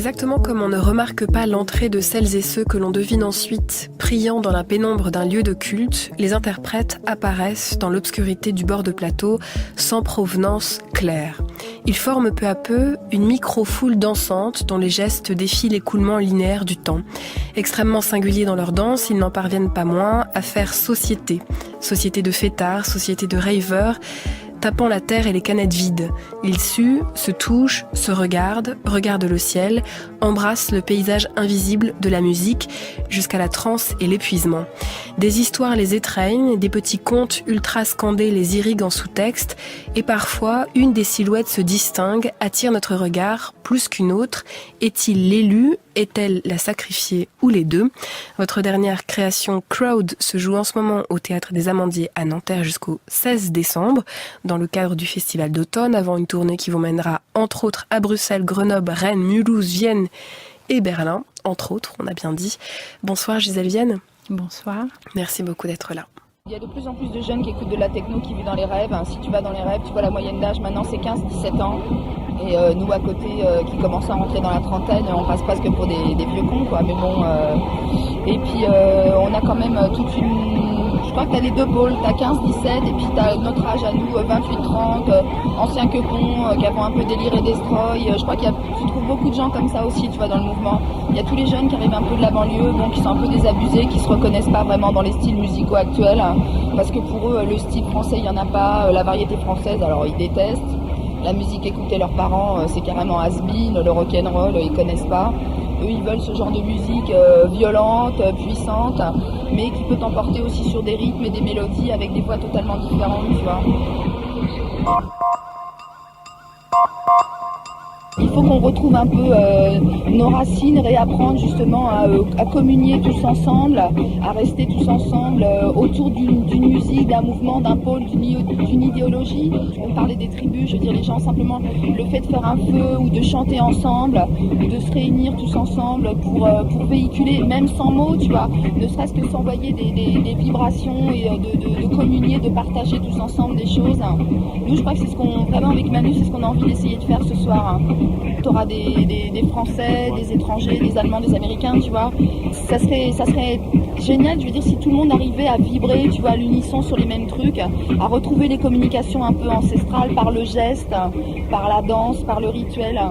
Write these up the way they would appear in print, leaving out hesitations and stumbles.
Exactement comme on ne remarque pas l'entrée de celles et ceux que l'on devine ensuite, priant dans la pénombre d'un lieu de culte, les interprètes apparaissent dans l'obscurité du bord de plateau, sans provenance claire. Ils forment peu à peu une micro-foule dansante dont les gestes défient l'écoulement linéaire du temps. Extrêmement singuliers dans leur danse, ils n'en parviennent pas moins à faire société. Société de fêtards, société de raveurs, tapant la terre et les canettes vides. Ils suent, se touchent, se regardent le ciel, embrassent le paysage invisible de la musique jusqu'à la transe et l'épuisement. Des histoires les étreignent, des petits contes ultra scandés les irriguent en sous-texte et parfois une des silhouettes se distingue, attire notre regard plus qu'une autre. Est-il l'élu ? Est-elle la sacrifiée ou les deux ? Votre dernière création Crowd se joue en ce moment au Théâtre des Amandiers à Nanterre jusqu'au 16 décembre dans le cadre du Festival d'automne, avant une tournée qui vous mènera entre autres à Bruxelles, Grenoble, Rennes, Mulhouse, Vienne et Berlin, entre autres, on a bien dit. Bonsoir Gisèle Vienne. Bonsoir. Merci beaucoup d'être là. Il y a de plus en plus de jeunes qui écoutent de la techno qui vivent dans les rêves. Si tu vas dans les rêves, tu vois la moyenne d'âge maintenant c'est 15-17 ans. Et nous à côté qui commençons à rentrer dans la trentaine, on passe presque pour des vieux cons quoi. Mais bon. Et puis on a quand même toute une. Je crois que t'as les deux pôles, t'as 15-17 et puis t'as notre âge à nous, 28-30, anciens que cons, qui avons un peu déliré destroy. Je crois tu trouves beaucoup de gens comme ça aussi, tu vois, dans le mouvement. Il y a tous les jeunes qui arrivent un peu de la banlieue, bon, qui sont un peu désabusés, qui se reconnaissent pas vraiment dans les styles musicaux actuels, parce que pour eux, le style français, il y en a pas, la variété française, alors ils détestent. La musique écoutée leurs parents, c'est carrément has-been, le rock'n'roll, ils connaissent pas. Eux, ils veulent ce genre de musique violente, puissante, mais qui peut t'emporter aussi sur des rythmes et des mélodies avec des voix totalement différentes, tu vois. Il faut qu'on retrouve un peu nos racines, réapprendre justement à communier tous ensemble, à rester tous ensemble autour d'une musique, d'un mouvement, d'un pôle, d'une idéologie. On parlait des tribus, je veux dire les gens simplement, le fait de faire un feu ou de chanter ensemble, de se réunir tous ensemble pour véhiculer, même sans mots, tu vois, ne serait-ce que s'envoyer des vibrations et de communier, de partager tous ensemble des choses. Nous, je crois que c'est vraiment avec Manu, c'est ce qu'on a envie d'essayer de faire ce soir. Tu auras des Français, des étrangers, des Allemands, des Américains, tu vois. Ça serait génial, je veux dire, si tout le monde arrivait à vibrer, tu vois, à l'unisson sur les mêmes trucs, à retrouver les communications un peu ancestrales par le geste, par la danse, par le rituel.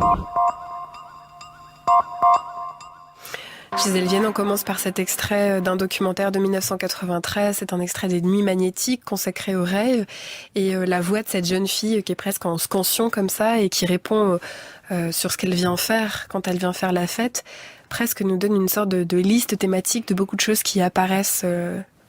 Gisèle Vienne, on commence par cet extrait d'un documentaire de 1993. C'est un extrait des Nuits magnétiques consacré aux rêves. Et la voix de cette jeune fille qui est presque en scansion comme ça et qui répond sur ce qu'elle vient faire quand elle vient faire la fête, presque nous donne une sorte de liste thématique de beaucoup de choses qui apparaissent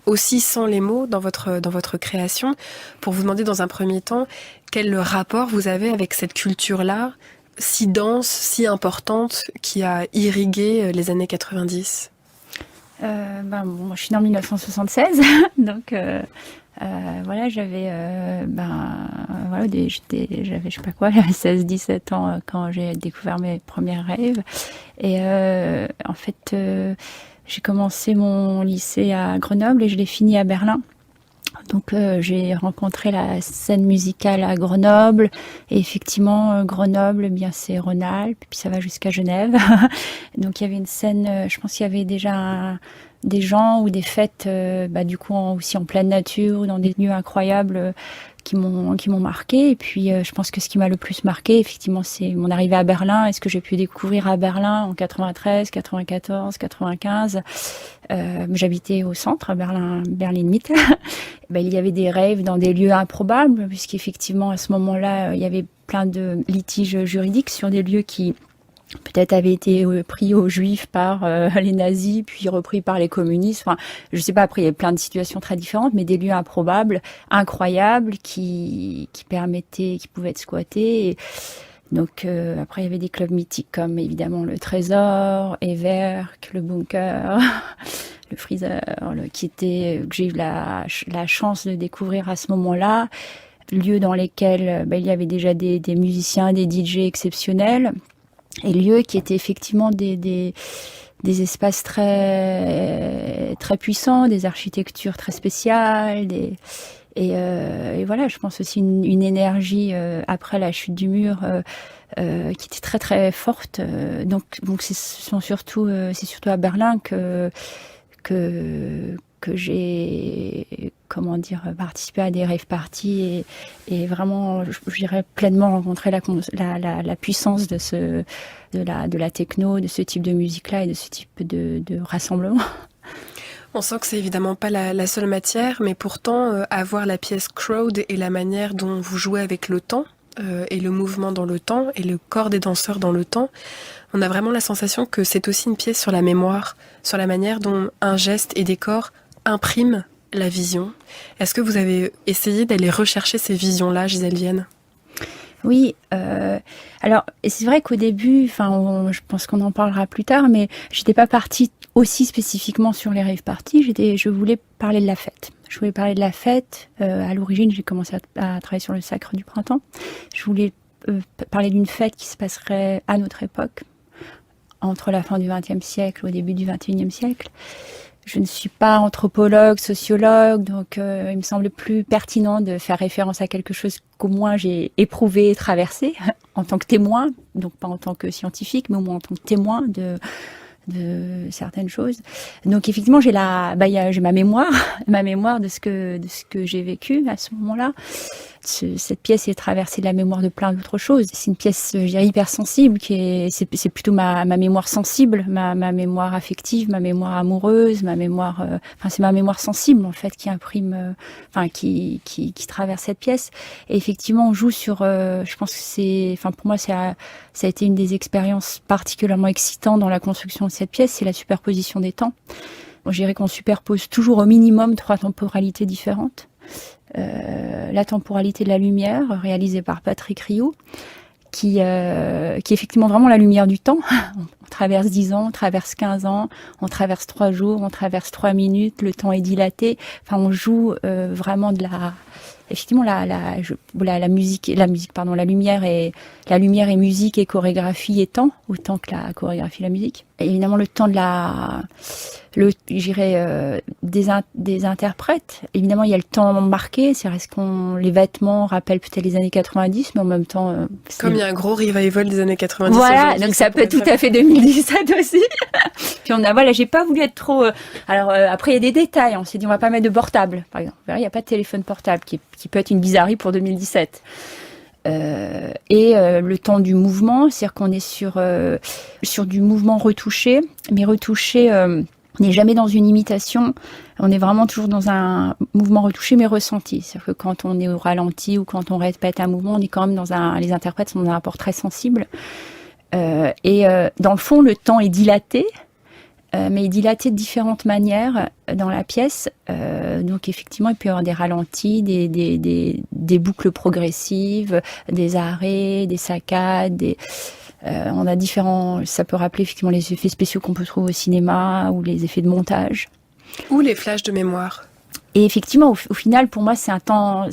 aussi sans les mots dans votre création. Pour vous demander dans un premier temps, quel rapport vous avez avec cette culture-là, si dense, si importante, qui a irrigué les années 90 ? Moi, je suis née en 1976, donc voilà, j'avais j'avais je sais pas quoi, 16-17 ans quand j'ai découvert mes premiers rêves. Et en fait, j'ai commencé mon lycée à Grenoble et je l'ai fini à Berlin. Donc j'ai rencontré la scène musicale à Grenoble et effectivement Grenoble, bien c'est Rhône-Alpes, puis ça va jusqu'à Genève. Donc il y avait une scène, je pense qu'il y avait déjà des gens ou des fêtes, du coup aussi en pleine nature, dans des lieux incroyables qui m'ont marqué. Et puis je pense que ce qui m'a le plus marqué, effectivement, c'est mon arrivée à Berlin et ce que j'ai pu découvrir à Berlin en 93, 94, 95. J'habitais au centre, à Berlin-Mitte. Il y avait des rêves dans des lieux improbables, puisqu'effectivement, à ce moment-là, il y avait plein de litiges juridiques sur des lieux qui peut-être avaient été pris aux juifs par les nazis, puis repris par les communistes. Enfin, je sais pas, après, il y avait plein de situations très différentes, mais des lieux improbables, incroyables, qui pouvaient être squattés. Et donc, après, il y avait des clubs mythiques comme, évidemment, le Trésor, Everk, le Bunker, le Freezer, que j'ai eu la chance de découvrir à ce moment-là. Lieux dans lesquels il y avait déjà des musiciens, des DJ exceptionnels. Et lieux qui étaient effectivement des espaces très, très puissants, des architectures très spéciales, Et voilà, je pense aussi une énergie après la chute du mur qui était très très forte. Donc c'est surtout à Berlin que j'ai participé à des rave parties et vraiment, je dirais, pleinement rencontré la puissance de la techno, de ce type de musique-là et de ce type de rassemblement. On sent que c'est évidemment pas la seule matière, mais pourtant, avoir la pièce Crowd et la manière dont vous jouez avec le temps, et le mouvement dans le temps, et le corps des danseurs dans le temps, on a vraiment la sensation que c'est aussi une pièce sur la mémoire, sur la manière dont un geste et des corps impriment la vision. Est-ce que vous avez essayé d'aller rechercher ces visions-là, Gisèle Vienne ? Oui, alors c'est vrai qu'au début, je pense qu'on en parlera plus tard, mais j'étais pas partie aussi spécifiquement sur les rave parties. Je voulais parler de la fête. Je voulais parler de la fête. À l'origine, j'ai commencé à travailler sur le Sacre du Printemps. Je voulais parler d'une fête qui se passerait à notre époque, entre la fin du XXe siècle et au début du XXIe siècle. Je ne suis pas anthropologue, sociologue, donc il me semblait plus pertinent de faire référence à quelque chose qu'au moins j'ai éprouvé et traversé en tant que témoin, donc pas en tant que scientifique, mais au moins en tant que témoin de certaines choses. Donc effectivement, j'ai ma mémoire de ce que j'ai vécu à ce moment-là. Cette pièce est traversée de la mémoire de plein d'autres choses. C'est une pièce, je dirais, hypersensible, c'est plutôt ma mémoire sensible, ma mémoire affective, ma mémoire amoureuse, c'est ma mémoire sensible en fait qui imprime, qui traverse cette pièce. Et effectivement, on joue sur, je pense que pour moi, ça a été une des expériences particulièrement excitantes dans la construction de cette pièce, c'est la superposition des temps. Bon, je dirais qu'on superpose toujours au minimum 3 temporalités différentes. La temporalité de la lumière, réalisée par Patrick Rioux, qui est effectivement vraiment la lumière du temps. On traverse 10 ans, on traverse 15 ans, on traverse 3 jours, on traverse 3 minutes, le temps est dilaté. On joue vraiment effectivement la lumière est musique et chorégraphie et temps, autant que la chorégraphie et la musique. Et évidemment le temps des interprètes. Évidemment, il y a le temps marqué, c'est-à-dire les vêtements rappellent peut-être les années 90, mais en même temps... Comme il y a un gros revival des années 90. Voilà, donc ça peut être tout à fait 2017 aussi. Puis j'ai pas voulu être trop... après, il y a des détails, on s'est dit on va pas mettre de portable, par exemple. Il n'y a pas de téléphone portable, qui peut être une bizarrerie pour 2017. Le temps du mouvement, c'est-à-dire qu'on est sur du mouvement retouché, mais retouché... on n'est jamais dans une imitation, on est vraiment toujours dans un mouvement retouché mais ressenti. C'est-à-dire que quand on est au ralenti ou quand on répète un mouvement, on est quand même les interprètes sont dans un rapport très sensible. Dans le fond, le temps est dilaté, mais dilaté de différentes manières dans la pièce. Donc effectivement, il peut y avoir des ralentis, des boucles progressives, des arrêts, des saccades, on a ça peut rappeler effectivement les effets spéciaux qu'on peut trouver au cinéma ou les effets de montage. Ou les flashs de mémoire. Et effectivement, au final, pour moi, c'est un temps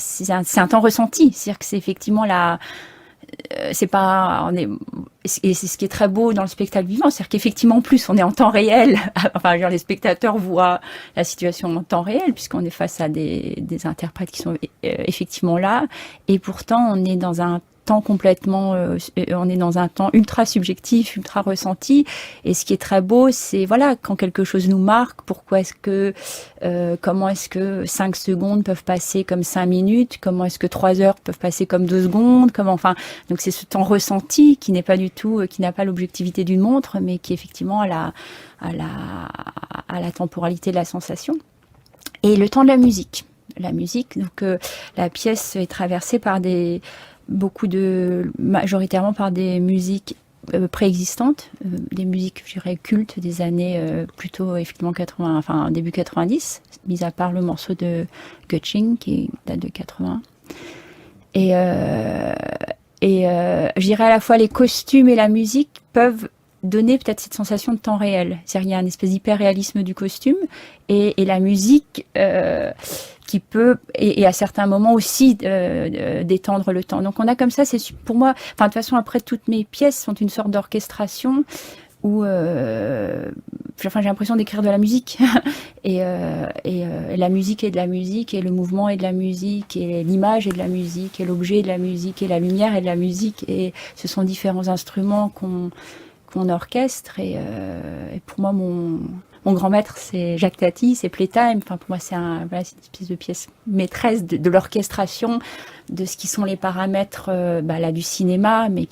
ressenti. C'est-à-dire que c'est effectivement et c'est ce qui est très beau dans le spectacle vivant, c'est-à-dire qu'effectivement, en plus, on est en temps réel. Les spectateurs voient la situation en temps réel, puisqu'on est face à des interprètes qui sont effectivement là. Et pourtant, on est dans un temps ultra subjectif, ultra ressenti. Et ce qui est très beau, c'est quand quelque chose nous marque, comment est-ce que 5 secondes peuvent passer comme 5 minutes, comment est-ce que 3 heures peuvent passer comme 2 secondes, donc c'est ce temps ressenti qui n'a pas l'objectivité d'une montre, mais qui effectivement a la temporalité de la sensation. Et le temps de la musique. Donc la pièce est traversée par majoritairement par des musiques préexistantes, des musiques, je dirais, cultes des années plutôt effectivement 80, début 90, mis à part le morceau de Guching qui date de 80. Et je dirais à la fois les costumes et la musique peuvent donner peut-être cette sensation de temps réel. C'est-à-dire il y a une espèce d'hyper-réalisme du costume et la musique qui peut, et à certains moments aussi, d'étendre le temps. Donc on a comme ça, c'est pour moi, de toute façon après toutes mes pièces sont une sorte d'orchestration où j'ai l'impression d'écrire de la musique et la musique est de la musique et le mouvement est de la musique et l'image est de la musique et l'objet est de la musique et la lumière est de la musique et ce sont différents instruments qu'on orchestre et pour moi mon grand maître c'est Jacques Tati, c'est Playtime. Enfin pour moi c'est une espèce de pièce maîtresse de l'orchestration de ce qui sont les paramètres là du cinéma, mais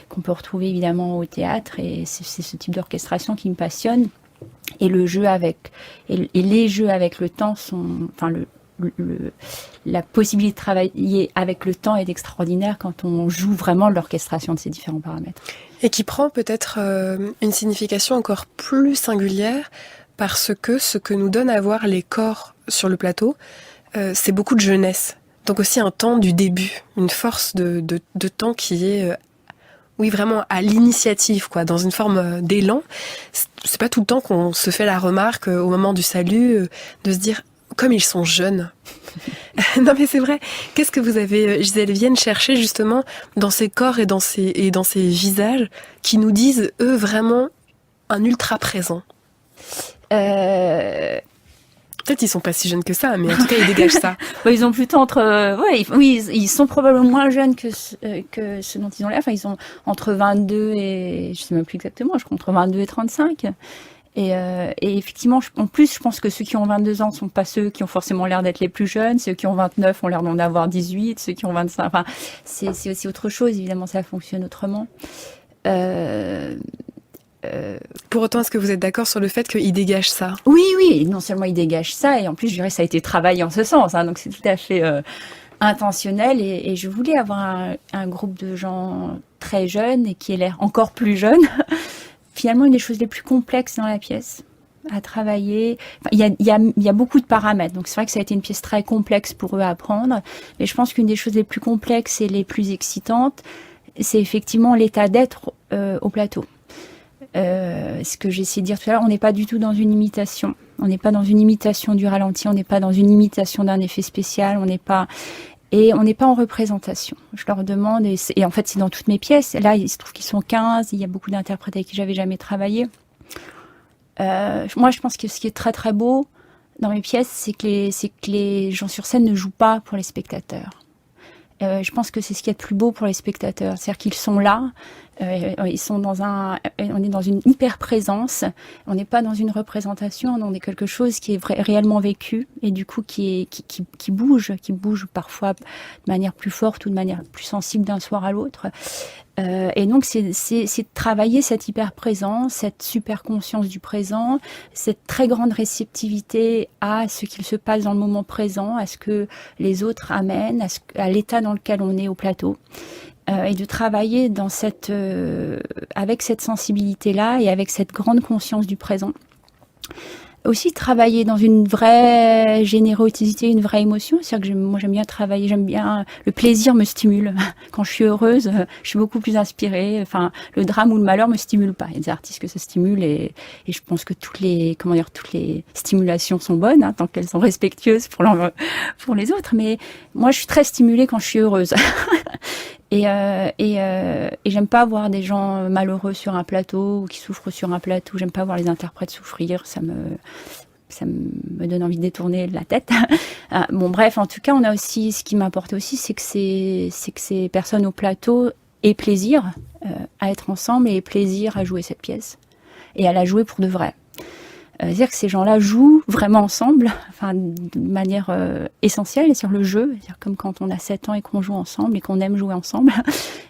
qu'on peut retrouver évidemment au théâtre et c'est ce type d'orchestration qui me passionne. Et le jeu et les jeux avec le temps la possibilité de travailler avec le temps est extraordinaire quand on joue vraiment l'orchestration de ces différents paramètres. Et qui prend peut-être une signification encore plus singulière parce que ce que nous donne à voir les corps sur le plateau, c'est beaucoup de jeunesse. Donc aussi un temps du début, une force de temps qui est vraiment à l'initiative, quoi, dans une forme d'élan. C'est pas tout le temps qu'on se fait la remarque au moment du salut de se dire comme ils sont jeunes. Non mais c'est vrai. Qu'est-ce que vous avez, Gisèle Vienne, cherché justement dans ces corps et dans ces visages qui nous disent eux vraiment un ultra présent? Peut-être ils sont pas si jeunes que ça, mais en tout cas ils dégagent ça. Ils ont plutôt ils sont probablement moins jeunes que ceux dont ils ont l'air. Enfin, ils sont entre 22 et je sais même plus exactement. Je crois entre 22 et 35. Et effectivement, en plus, je pense que ceux qui ont 22 ans ne sont pas ceux qui ont forcément l'air d'être les plus jeunes. Ceux qui ont 29 ont l'air d'en avoir 18. Ceux qui ont 25, enfin, c'est aussi autre chose. Évidemment, ça fonctionne autrement. Pour autant, est-ce que vous êtes d'accord sur le fait qu'il dégage ça? Oui. Non seulement il dégage ça, et en plus, je dirais, ça a été travaillé en ce sens. Donc, c'est tout à fait intentionnel. Et je voulais avoir un groupe de gens très jeunes et qui aient l'air encore plus jeunes. Finalement, une des choses les plus complexes dans la pièce à travailler. Il y a beaucoup de paramètres. Donc, c'est vrai que ça a été une pièce très complexe pour eux à apprendre. Mais je pense qu'une des choses les plus complexes et les plus excitantes, c'est effectivement l'état d'être au plateau. Ce que j'ai essayé de dire tout à l'heure, on n'est pas du tout dans une imitation. On n'est pas dans une imitation du ralenti. On n'est pas dans une imitation d'un effet spécial. On n'est pas en représentation. Je leur demande, et en fait c'est dans toutes mes pièces, là il se trouve qu'ils sont 15, il y a beaucoup d'interprètes avec qui j'avais jamais travaillé. Moi je pense que ce qui est très très beau dans mes pièces, c'est que les gens sur scène ne jouent pas pour les spectateurs. Je pense que c'est ce qui est le plus beau pour les spectateurs, c'est-à-dire qu'ils sont là, ils sont on est dans une hyper présence, on n'est pas dans une représentation, on est quelque chose qui est réellement vécu et du coup qui bouge parfois de manière plus forte ou de manière plus sensible d'un soir à l'autre. Et donc c'est de travailler cette hyper présence, cette super conscience du présent, cette très grande réceptivité à ce qu'il se passe dans le moment présent, à ce que les autres amènent, à l'état dans lequel on est au plateau, et de travailler avec cette sensibilité-là et avec cette grande conscience du présent. Aussi travailler dans une vraie générosité, une vraie émotion. C'est-à-dire que moi j'aime bien travailler, le plaisir me stimule. Quand je suis heureuse, je suis beaucoup plus inspirée. Enfin, le drame ou le malheur me stimule pas. Il y a des artistes que ça stimule et je pense que toutes les stimulations sont bonnes, tant qu'elles sont respectueuses pour les autres. Mais moi je suis très stimulée quand je suis heureuse. Et j'aime pas voir des gens malheureux sur un plateau ou qui souffrent sur un plateau. J'aime pas voir les interprètes souffrir. Ça me donne envie de détourner la tête. Bon, bref, en tout cas, on a aussi, ce qui m'importe aussi, c'est que ces personnes au plateau aient plaisir à être ensemble et aient plaisir à jouer cette pièce et à la jouer pour de vrai. C'est-à-dire que ces gens-là jouent vraiment ensemble, enfin de manière essentielle sur le jeu, c'est-à-dire comme quand on a 7 ans et qu'on joue ensemble et qu'on aime jouer ensemble,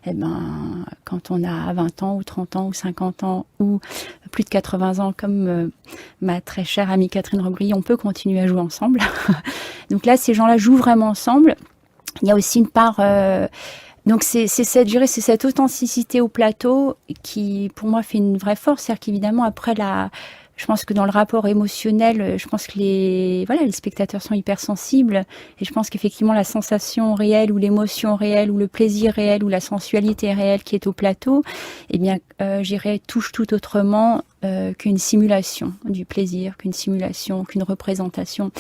et quand on a 20 ans ou 30 ans ou 50 ans ou plus de 80 ans comme ma très chère amie Catherine Robry, on peut continuer à jouer ensemble. Donc là, ces gens-là jouent vraiment ensemble. Il y a aussi une part donc c'est cette authenticité au plateau qui pour moi fait une vraie force, c'est-à-dire qu'évidemment après je pense que dans le rapport émotionnel, je pense que les spectateurs sont hypersensibles et je pense qu'effectivement la sensation réelle ou l'émotion réelle ou le plaisir réel ou la sensualité réelle qui est au plateau, touche tout autrement qu'une simulation du plaisir, qu'une représentation.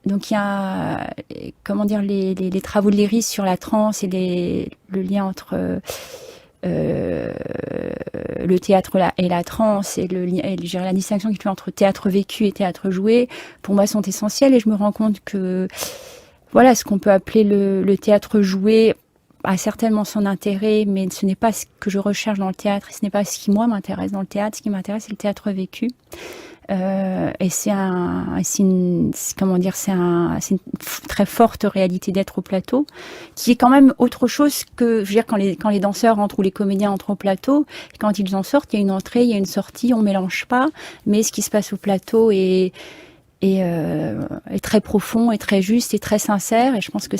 Donc il y a les travaux de Léris sur la transe et le lien entre le théâtre et la trance et je dirais la distinction qu'il fait entre théâtre vécu et théâtre joué, pour moi, sont essentielles. Et je me rends compte que voilà, ce qu'on peut appeler le théâtre joué a certainement son intérêt, mais ce n'est pas ce que je recherche dans le théâtre, ce n'est pas ce qui, moi, m'intéresse dans le théâtre. Ce qui m'intéresse, c'est le théâtre vécu. Et c'est une très forte réalité d'être au plateau, qui est quand même autre chose que, je veux dire, quand les danseurs entrent ou les comédiens entrent au plateau, quand ils en sortent, il y a une entrée, il y a une sortie, on mélange pas, mais ce qui se passe au plateau est très profond et très juste et très sincère. Et je pense que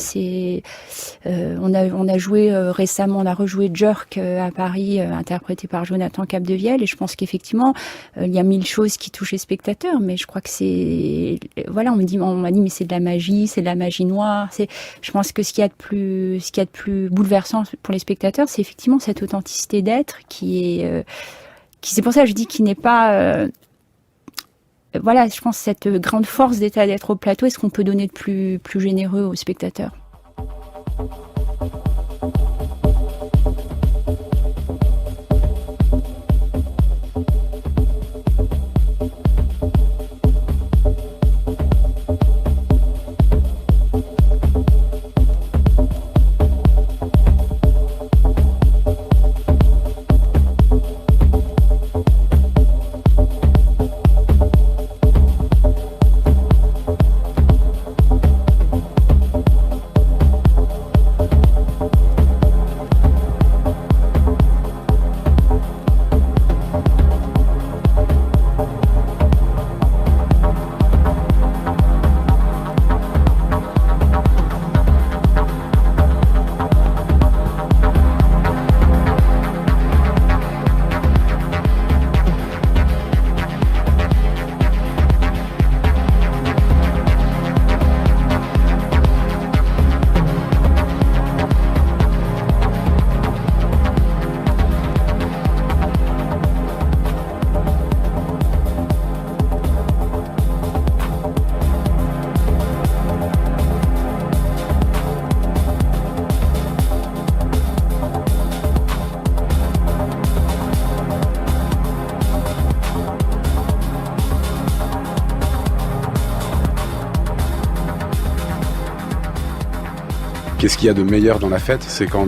on a joué récemment, on a rejoué Jerk à Paris, interprété par Jonathan Capdevielle, et je pense qu'effectivement il y a 1000 choses qui touchent les spectateurs, mais je crois que voilà, on m'a dit mais c'est de la magie noire. Je pense que ce qu'il y a de plus bouleversant pour les spectateurs, c'est effectivement cette authenticité d'être c'est pour ça que je dis qu'il n'est pas voilà, je pense cette grande force d'état d'être au plateau, est-ce qu'on peut donner de plus généreux aux spectateurs? Qu'est-ce qu'il y a de meilleur dans la fête? C'est quand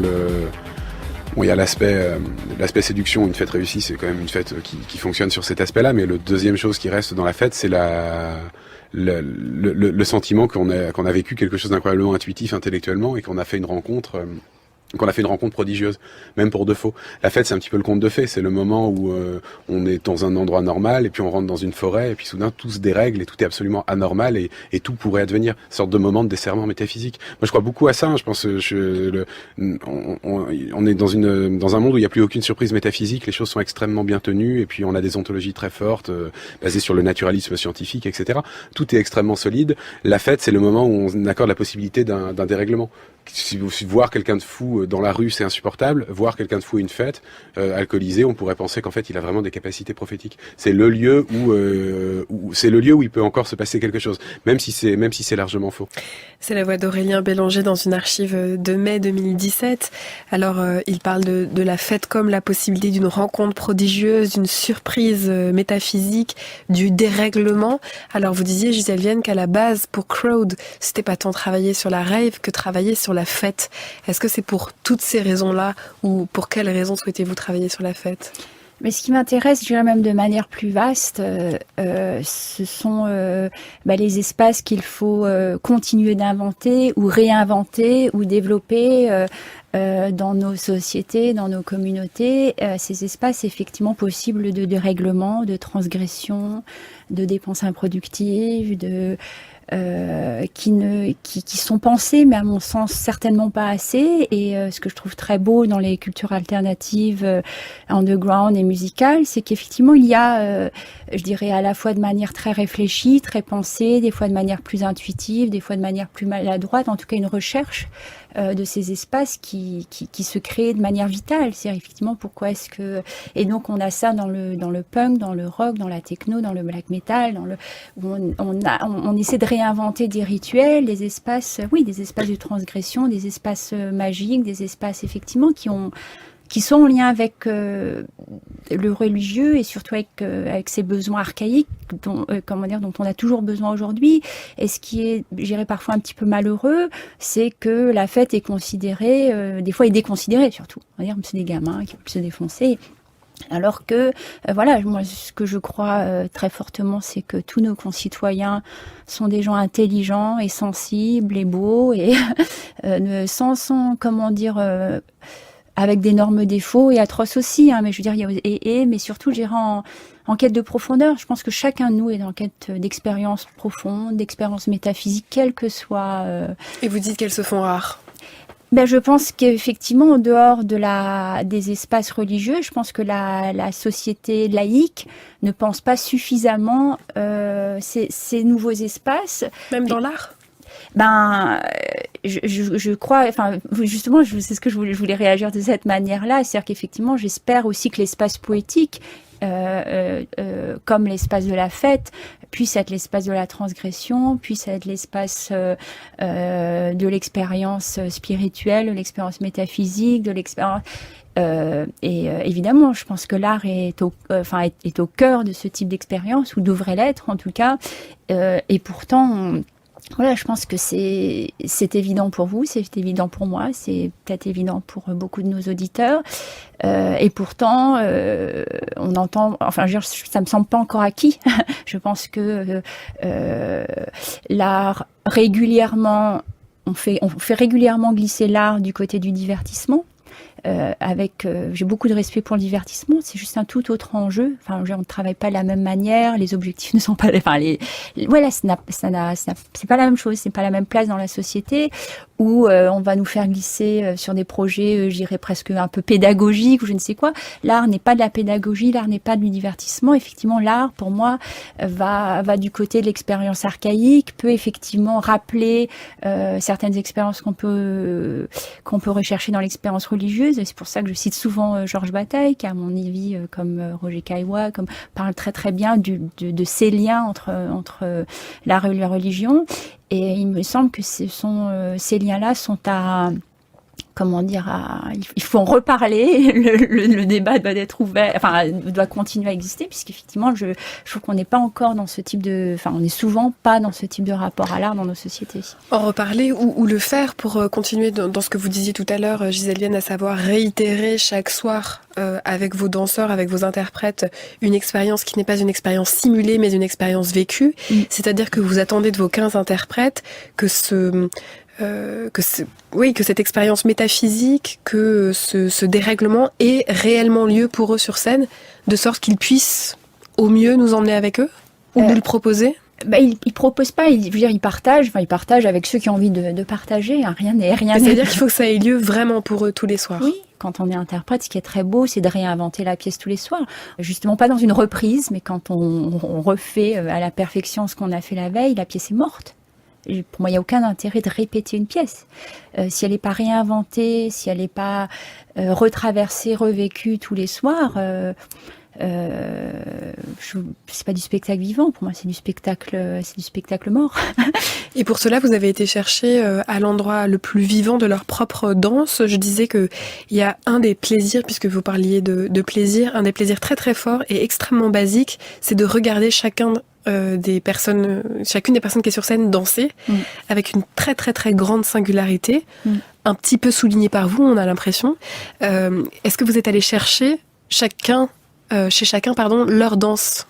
il y a l'aspect séduction. Une fête réussie, c'est quand même une fête qui fonctionne sur cet aspect-là. Mais le deuxième chose qui reste dans la fête, c'est le sentiment qu'on a vécu quelque chose d'incroyablement intuitif intellectuellement et qu'on a fait une rencontre. Prodigieuse, même pour de faux. La fête, c'est un petit peu le conte de fées. C'est le moment où on est dans un endroit normal et puis on rentre dans une forêt et puis soudain tout se dérègle et tout est absolument anormal et tout pourrait advenir. Une sorte de moment de desserrement métaphysique. Moi, je crois beaucoup à ça. Je pense on est dans un monde où il n'y a plus aucune surprise métaphysique. Les choses sont extrêmement bien tenues et puis on a des ontologies très fortes basées sur le naturalisme scientifique, etc. Tout est extrêmement solide. La fête, c'est le moment où on accorde la possibilité d'un dérèglement. Si voir quelqu'un de fou dans la rue, c'est insupportable. Voir quelqu'un de fou à une fête, alcoolisé, on pourrait penser qu'en fait, il a vraiment des capacités prophétiques. C'est le lieu où il peut encore se passer quelque chose, même si c'est largement faux. C'est la voix d'Aurélien Bélanger dans une archive de mai 2017. Alors, il parle de la fête comme la possibilité d'une rencontre prodigieuse, d'une surprise métaphysique, du dérèglement. Alors, vous disiez, Gisèle Vienne, qu'à la base, pour Crowd, c'était pas tant travailler sur la rave que travailler sur la fête. Est-ce que c'est pour toutes ces raisons-là ou pour quelles raisons souhaitez-vous travailler sur la fête ? Mais ce qui m'intéresse, je dirais même de manière plus vaste, ce sont les espaces qu'il faut continuer d'inventer ou réinventer ou développer dans nos sociétés, dans nos communautés. Ces espaces effectivement possibles de dérèglement, de transgression, de dépenses improductives, qui sont pensés, mais à mon sens certainement pas assez. Et ce que je trouve très beau dans les cultures alternatives underground et musicales, c'est qu'effectivement il y a, je dirais à la fois de manière très réfléchie, très pensée, des fois de manière plus intuitive, des fois de manière plus maladroite, en tout cas une recherche de ces espaces qui se créent de manière vitale. C'est-à-dire effectivement pourquoi est-ce que... Et donc on a ça dans le punk, dans le rock, dans la techno, dans le black metal, où on essaie de réinventer des rituels, des espaces de transgression, des espaces magiques, des espaces effectivement qui ont qui sont en lien avec le religieux et surtout avec ses besoins archaïques dont on a toujours besoin aujourd'hui. Et ce qui est, je dirais, parfois un petit peu malheureux, c'est que la fête est considérée, des fois est déconsidérée surtout. On va dire, c'est des gamins qui veulent se défoncer. Alors que, voilà, moi, ce que je crois très fortement, c'est que tous nos concitoyens sont des gens intelligents et sensibles et beaux et sans comment dire, avec d'énormes défauts et atroces aussi. Hein, mais je veux dire, il y a mais surtout, je dirais en quête de profondeur. Je pense que chacun de nous est en quête d'expérience profonde, d'expérience métaphysique, quelle que soit. Et vous dites qu'elles se font rares. Ben, je pense qu'effectivement, en dehors des espaces religieux, je pense que la société laïque ne pense pas suffisamment ces nouveaux espaces. Même dans l'art. Ben, je crois, enfin, justement, c'est ce que je voulais réagir de cette manière-là, c'est-à-dire qu'effectivement, j'espère aussi que l'espace poétique, comme l'espace de la fête, puisse être l'espace de la transgression, puisse être l'espace de l'expérience spirituelle, de l'expérience métaphysique, de l'expérience. Évidemment, je pense que l'art est au cœur de ce type d'expérience, ou devrait l'être en tout cas. Et pourtant, voilà, je pense que c'est évident pour vous, c'est évident pour moi, c'est peut-être évident pour beaucoup de nos auditeurs. Et pourtant, on entend, enfin, ça me semble pas encore acquis. Je pense que l'art régulièrement, on fait régulièrement glisser l'art du côté du divertissement. J'ai beaucoup de respect pour le divertissement, c'est juste un tout autre enjeu. Enfin, on ne travaille pas de la même manière, les objectifs ne sont pas, voilà, c'est pas la même chose, c'est pas la même place dans la société où on va nous faire glisser sur des projets, je dirais presque un peu pédagogiques ou je ne sais quoi. L'art n'est pas de la pédagogie, l'art n'est pas du divertissement. Effectivement, l'art, pour moi, va du côté de l'expérience archaïque, peut effectivement rappeler certaines expériences qu'on peut rechercher dans l'expérience religieuse. Et c'est pour ça que je cite souvent Georges Bataille, qui à mon avis, comme Roger Caillois, parle très très bien de ces liens entre l'art et la religion. Et il me semble que ces liens-là sont comment dire, il faut en reparler, le débat doit être ouvert, enfin, doit continuer à exister, puisqu'effectivement, je trouve qu'on n'est pas encore dans ce type on n'est souvent pas dans ce type de rapport à l'art dans nos sociétés. En reparler ou le faire pour continuer dans ce que vous disiez tout à l'heure, Gisèle Vienne, à savoir réitérer chaque soir avec vos danseurs, avec vos interprètes, une expérience qui n'est pas une expérience simulée, mais une expérience vécue. C'est-à-dire que vous attendez de vos 15 interprètes que cette expérience métaphysique, que ce dérèglement ait réellement lieu pour eux sur scène, de sorte qu'ils puissent au mieux nous emmener avec eux ou nous le proposer. Ils proposent pas, ils partagent avec ceux qui ont envie de partager. Hein, rien n'est. C'est-à-dire qu'il faut que ça ait lieu vraiment pour eux tous les soirs. Oui. Quand on est interprète, ce qui est très beau, c'est de réinventer la pièce tous les soirs. Justement, pas dans une reprise, mais quand on refait à la perfection ce qu'on a fait la veille, la pièce est morte. Pour moi, il n'y a aucun intérêt de répéter une pièce. Si elle n'est pas réinventée, si elle n'est pas retraversée, revécue tous les soirs, c'est pas du spectacle vivant. Pour moi, c'est du spectacle mort. Et pour cela, vous avez été chercher à l'endroit le plus vivant de leur propre danse. Je disais que il y a un des plaisirs, puisque vous parliez de plaisir, un des plaisirs très très forts et extrêmement basiques, c'est de regarder chacune des personnes qui est sur scène danser avec une très très très grande singularité, un petit peu soulignée par vous, on a l'impression. Est-ce que vous êtes allé chercher chez chacun, leur danse?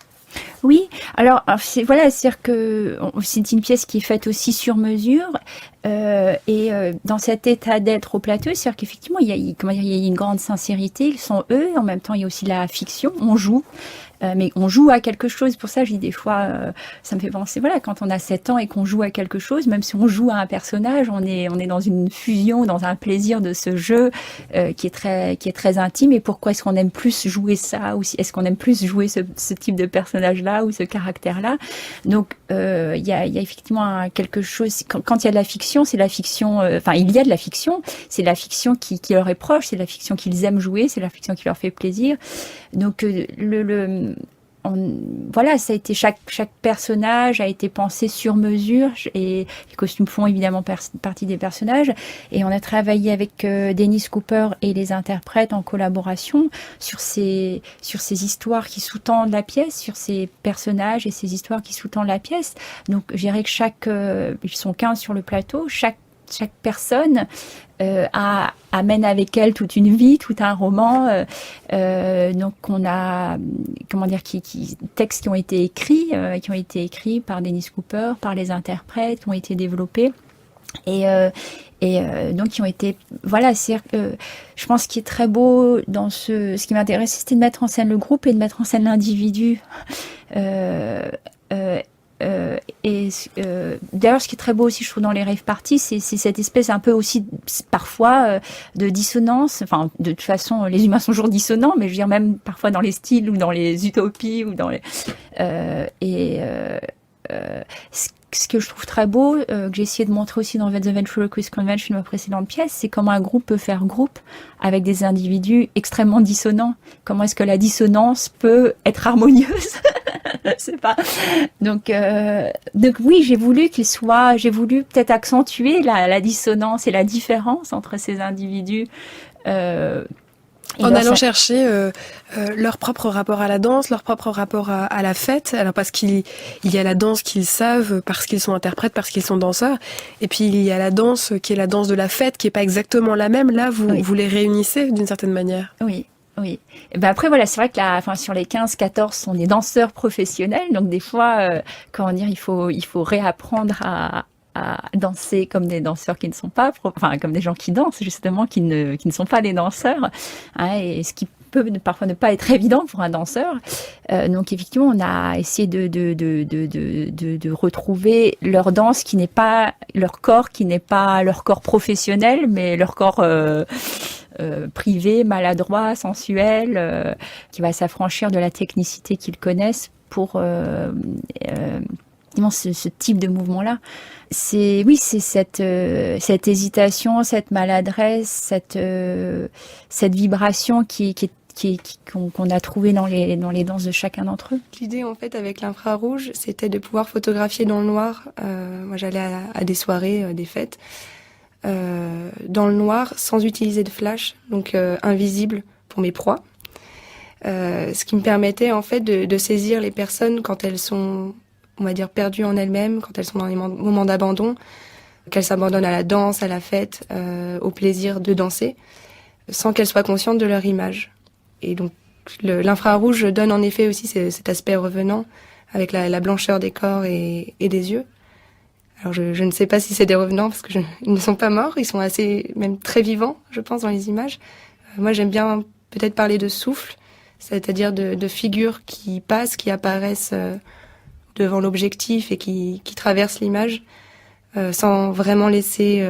Oui, alors c'est-à-dire que c'est une pièce qui est faite aussi sur mesure et dans cet état d'être au plateau, c'est-à-dire qu'effectivement il y a une grande sincérité, ils sont eux, et en même temps il y a aussi la fiction, on joue. Mais on joue à quelque chose. Pour ça, je dis des fois, ça me fait penser, voilà, quand on a 7 ans et qu'on joue à quelque chose, même si on joue à un personnage, on est dans une fusion, dans un plaisir de ce jeu qui est très intime. Et pourquoi est-ce qu'on aime plus jouer ça, ou est-ce qu'on aime plus jouer ce type de personnage-là ou ce caractère-là? Donc, il y a effectivement quelque chose. Quand il y a de la fiction, c'est la fiction. Il y a de la fiction. C'est la fiction qui leur est proche. C'est la fiction qu'ils aiment jouer. C'est la fiction qui leur fait plaisir. Donc, voilà, ça a été chaque personnage a été pensé sur mesure et les costumes font évidemment partie des personnages. Et on a travaillé avec Dennis Cooper et les interprètes en collaboration sur ces histoires qui sous-tendent la pièce, sur ces personnages et ces histoires qui sous-tendent la pièce. Donc, je dirais que ils sont 15 sur le plateau, chaque personne amène avec elle toute une vie, tout un roman. Donc on a textes qui ont été écrits par Dennis Cooper, par les interprètes, ont été développés et donc qui ont été je pense ce qui est très beau dans ce qui m'intéressait, c'était de mettre en scène le groupe et de mettre en scène l'individu. D'ailleurs, ce qui est très beau aussi, je trouve, dans les rave parties, c'est cette espèce un peu aussi, parfois, de dissonance. Enfin, de toute façon, les humains sont toujours dissonants, mais je veux dire, même parfois dans les styles ou dans les utopies ou dans les... ce que je trouve très beau, que j'ai essayé de montrer aussi dans The Ventriloquist Convention, ma précédente pièce, c'est comment un groupe peut faire groupe avec des individus extrêmement dissonants. Comment est-ce que la dissonance peut être harmonieuse? Je sais pas. Donc oui, j'ai voulu peut-être accentuer la dissonance et la différence entre ces individus. En allant chercher leur propre rapport à la danse, leur propre rapport à la fête. Alors parce qu'il y a la danse qu'ils savent, parce qu'ils sont interprètes, parce qu'ils sont danseurs. Et puis il y a la danse qui est la danse de la fête, qui est pas exactement la même. Là, vous les réunissez d'une certaine manière. Oui. Oui. Et ben après, voilà, c'est vrai que sur les 15-14 sont des danseurs professionnels. Donc, des fois, il faut réapprendre à danser comme des danseurs qui ne sont pas, comme des gens qui dansent, justement, qui ne sont pas des danseurs. Hein, et ce qui peut parfois ne pas être évident pour un danseur. Donc, effectivement, on a essayé de retrouver leur danse qui n'est pas leur corps professionnel, mais leur corps, privé, maladroit, sensuel, qui va s'affranchir de la technicité qu'ils connaissent pour ce type de mouvement-là. C'est cette hésitation, cette maladresse, cette vibration qu'on a trouvée dans les danses de chacun d'entre eux. L'idée, en fait, avec l'infrarouge, c'était de pouvoir photographier dans le noir. Moi, j'allais à des soirées, des fêtes, dans le noir, sans utiliser de flash, donc invisible pour mes proies. Ce qui me permettait, en fait, de saisir les personnes quand elles sont, on va dire, perdues en elles-mêmes, quand elles sont dans les moments d'abandon, qu'elles s'abandonnent à la danse, à la fête, au plaisir de danser, sans qu'elles soient conscientes de leur image. Et donc, l'infrarouge donne en effet aussi cet aspect revenant, avec la blancheur des corps et des yeux. Alors, je ne sais pas si c'est des revenants, parce que ils ne sont pas morts, ils sont même très vivants, je pense, dans les images. Moi, j'aime bien peut-être parler de souffle, c'est-à-dire de figures qui passent, qui apparaissent devant l'objectif et qui traversent l'image, sans vraiment laisser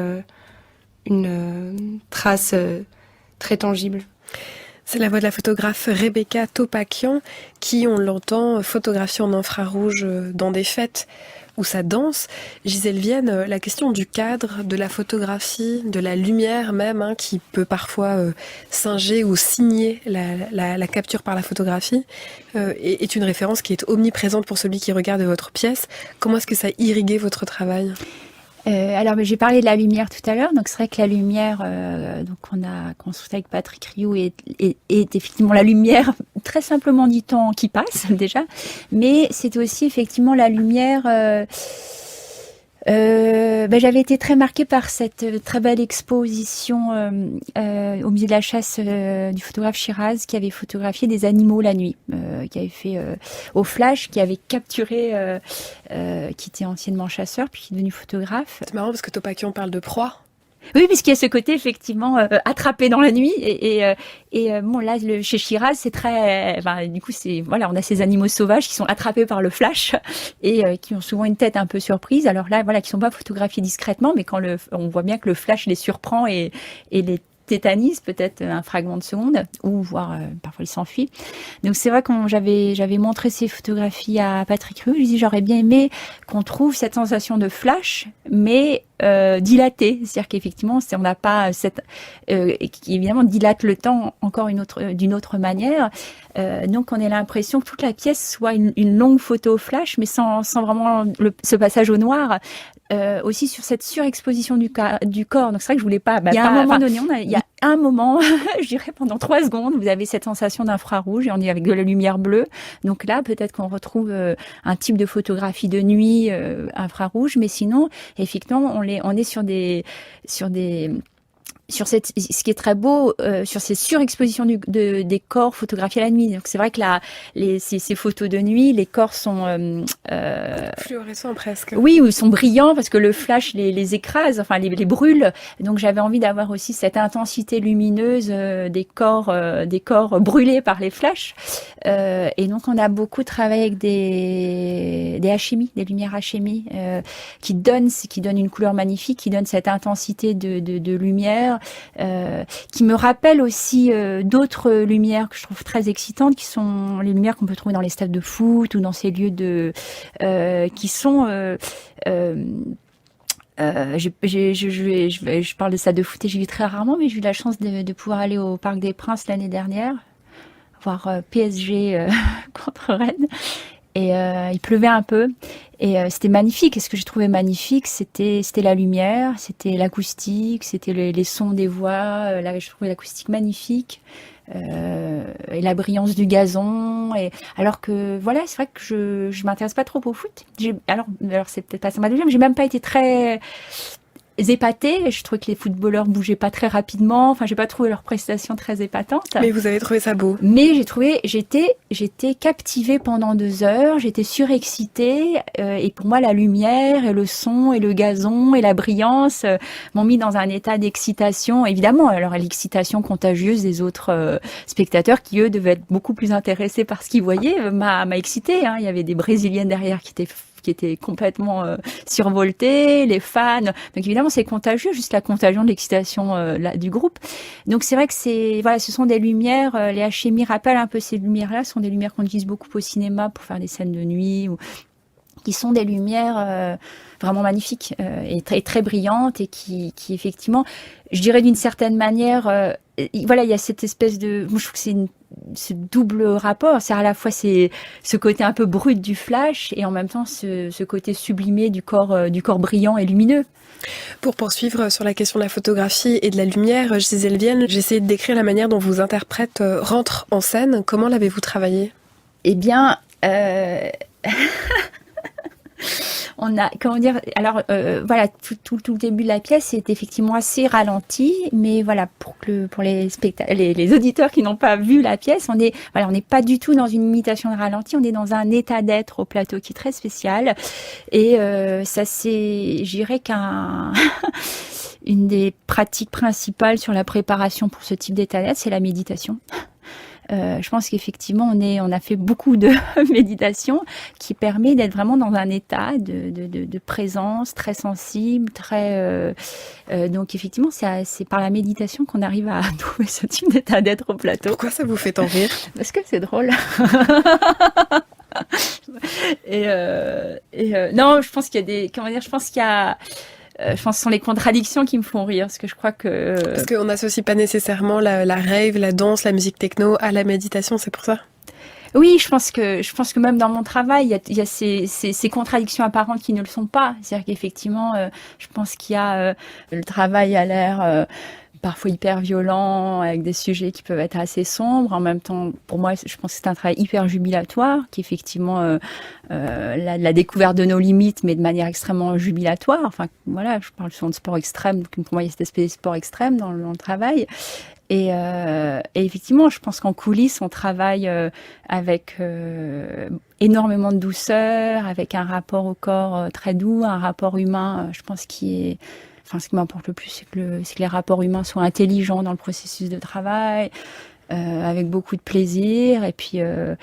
une trace très tangible. C'est la voix de la photographe Rebecca Topakian qui, on l'entend, photographie en infrarouge dans des fêtes où ça danse. Gisèle Vienne, la question du cadre, de la photographie, de la lumière même, qui peut parfois singer ou signer la capture par la photographie, est une référence qui est omniprésente pour celui qui regarde votre pièce. Comment est-ce que ça a irrigué votre travail ? Alors, j'ai parlé de la lumière tout à l'heure. Donc, c'est vrai que la lumière, donc on a construit avec Patrick Rioux, est effectivement la lumière, très simplement dit on, qui passe déjà. Mais c'est aussi effectivement la lumière. J'avais été très marquée par cette très belle exposition au musée de la chasse du photographe Shiraz, qui avait photographié des animaux la nuit, qui avait fait au flash, qui avait capturé, qui était anciennement chasseur puis qui est devenu photographe. C'est marrant parce que Topakian parle de proie. Oui, puisqu'il y a ce côté effectivement attrapé dans la nuit et bon là chez Shiraz c'est très du coup on a ces animaux sauvages qui sont attrapés par le flash et qui ont souvent une tête un peu surprise. Alors là qui sont pas photographiés discrètement, mais quand on voit bien que le flash les surprend et les tétanise peut-être un fragment de seconde, ou voire parfois il s'enfuit. Donc c'est vrai que j'avais montré ces photographies à Patrick Rioux, je lui dis j'aurais bien aimé qu'on trouve cette sensation de flash, mais dilatée, c'est-à-dire qu'effectivement, on n'a pas cette qui évidemment dilate le temps encore d'une autre manière. Donc, on a l'impression que toute la pièce soit une longue photo au flash, mais sans vraiment ce passage au noir. Aussi sur cette surexposition du corps. Donc c'est vrai que je voulais pas. Il y a un moment donné, il y a un moment, je dirais pendant 3 secondes, vous avez cette sensation d'infrarouge et on est avec de la lumière bleue. Donc là, peut-être qu'on retrouve un type de photographie de nuit infrarouge, mais sinon, effectivement, on est sur ce qui est très beau, sur ces surexpositions des corps photographiés la nuit. Donc c'est vrai que ces photos de nuit, les corps sont fluorescents presque. Oui, ou ils sont brillants parce que le flash les écrase, enfin les brûle. Donc j'avais envie d'avoir aussi cette intensité lumineuse des corps brûlés par les flashs. Et donc on a beaucoup travaillé avec des HMI, des lumières HMI, qui donnent une couleur magnifique, qui donnent cette intensité de lumière. Qui me rappelle aussi d'autres lumières que je trouve très excitantes, qui sont les lumières qu'on peut trouver dans les stades de foot ou dans ces lieux qui sont je parle de stades de foot et j'y vais très rarement, mais j'ai eu la chance de pouvoir aller au Parc des Princes l'année dernière, voir PSG contre Rennes. Et il pleuvait un peu et c'était magnifique. Et ce que j'ai trouvé magnifique, c'était la lumière, c'était l'acoustique, c'était les sons des voix. Là, je trouvais l'acoustique magnifique et la brillance du gazon. Et alors que voilà, c'est vrai que je m'intéresse pas trop au foot. Alors c'est peut-être pas ça ma deuxième. J'ai même pas été très épatée. Je trouvais que les footballeurs bougeaient pas très rapidement. Enfin, j'ai pas trouvé leurs prestations très épatantes. Mais vous avez trouvé ça beau. Mais j'étais captivée pendant 2 heures. J'étais surexcitée. Et pour moi, la lumière et le son et le gazon et la brillance m'ont mis dans un état d'excitation. Évidemment, alors l'excitation contagieuse des autres spectateurs qui, eux, devaient être beaucoup plus intéressés par ce qu'ils voyaient, m'a excitée. Il y avait des Brésiliennes derrière qui étaient complètement survoltées, les fans. Donc évidemment, c'est contagieux, juste la contagion de l'excitation du groupe. Donc c'est vrai que ce sont des lumières, les HMI rappellent un peu ces lumières-là, ce sont des lumières qu'on utilise beaucoup au cinéma pour faire des scènes de nuit, qui sont des lumières vraiment magnifiques et très, très brillantes et qui effectivement, je dirais d'une certaine manière, il y a cette espèce de... Moi, je trouve que c'est ce double rapport, c'est à la fois ce côté un peu brut du flash et en même temps ce côté sublimé du corps brillant et lumineux. Pour poursuivre sur la question de la photographie et de la lumière, Gisèle Vienne, j'ai essayé de décrire la manière dont vos interprètes rentrent en scène. Comment l'avez-vous travaillé ? Eh bien, on a, comment dire, alors voilà, tout le début de la pièce est effectivement assez ralenti, mais voilà, pour les auditeurs qui n'ont pas vu la pièce, on n'est pas du tout dans une imitation de ralenti, on est dans un état d'être au plateau qui est très spécial, et ça c'est, je dirais une des pratiques principales sur la préparation pour ce type d'état d'être, c'est la méditation. Je pense qu'effectivement, on a fait beaucoup de méditation qui permet d'être vraiment dans un état de présence très sensible, très. Donc effectivement, c'est par la méditation qu'on arrive à trouver ce type d'état d'être au plateau. Pourquoi ça vous fait tant rire ? Parce que c'est drôle. Non, je pense qu'il y a des. Comment dire ? Je pense que ce sont les contradictions qui me font rire, parce que je crois que... Parce qu'on n'associe pas nécessairement la rave, la danse, la musique techno à la méditation, c'est pour ça ? Oui, je pense que même dans mon travail, il y a ces contradictions apparentes qui ne le sont pas. C'est-à-dire qu'effectivement, je pense qu'il y a le travail a l'air... parfois hyper violent, avec des sujets qui peuvent être assez sombres. En même temps, pour moi, je pense que c'est un travail hyper jubilatoire, qui est effectivement la découverte de nos limites, mais de manière extrêmement jubilatoire. Enfin, voilà, je parle souvent de sport extrême, donc pour moi, il y a cette espèce de sport extrême dans le travail. Et effectivement, je pense qu'en coulisses, on travaille avec énormément de douceur, avec un rapport au corps très doux, un rapport humain, je pense, qui est... Enfin, ce qui m'importe le plus, c'est que les rapports humains soient intelligents dans le processus de travail, avec beaucoup de plaisir. Et puis moi,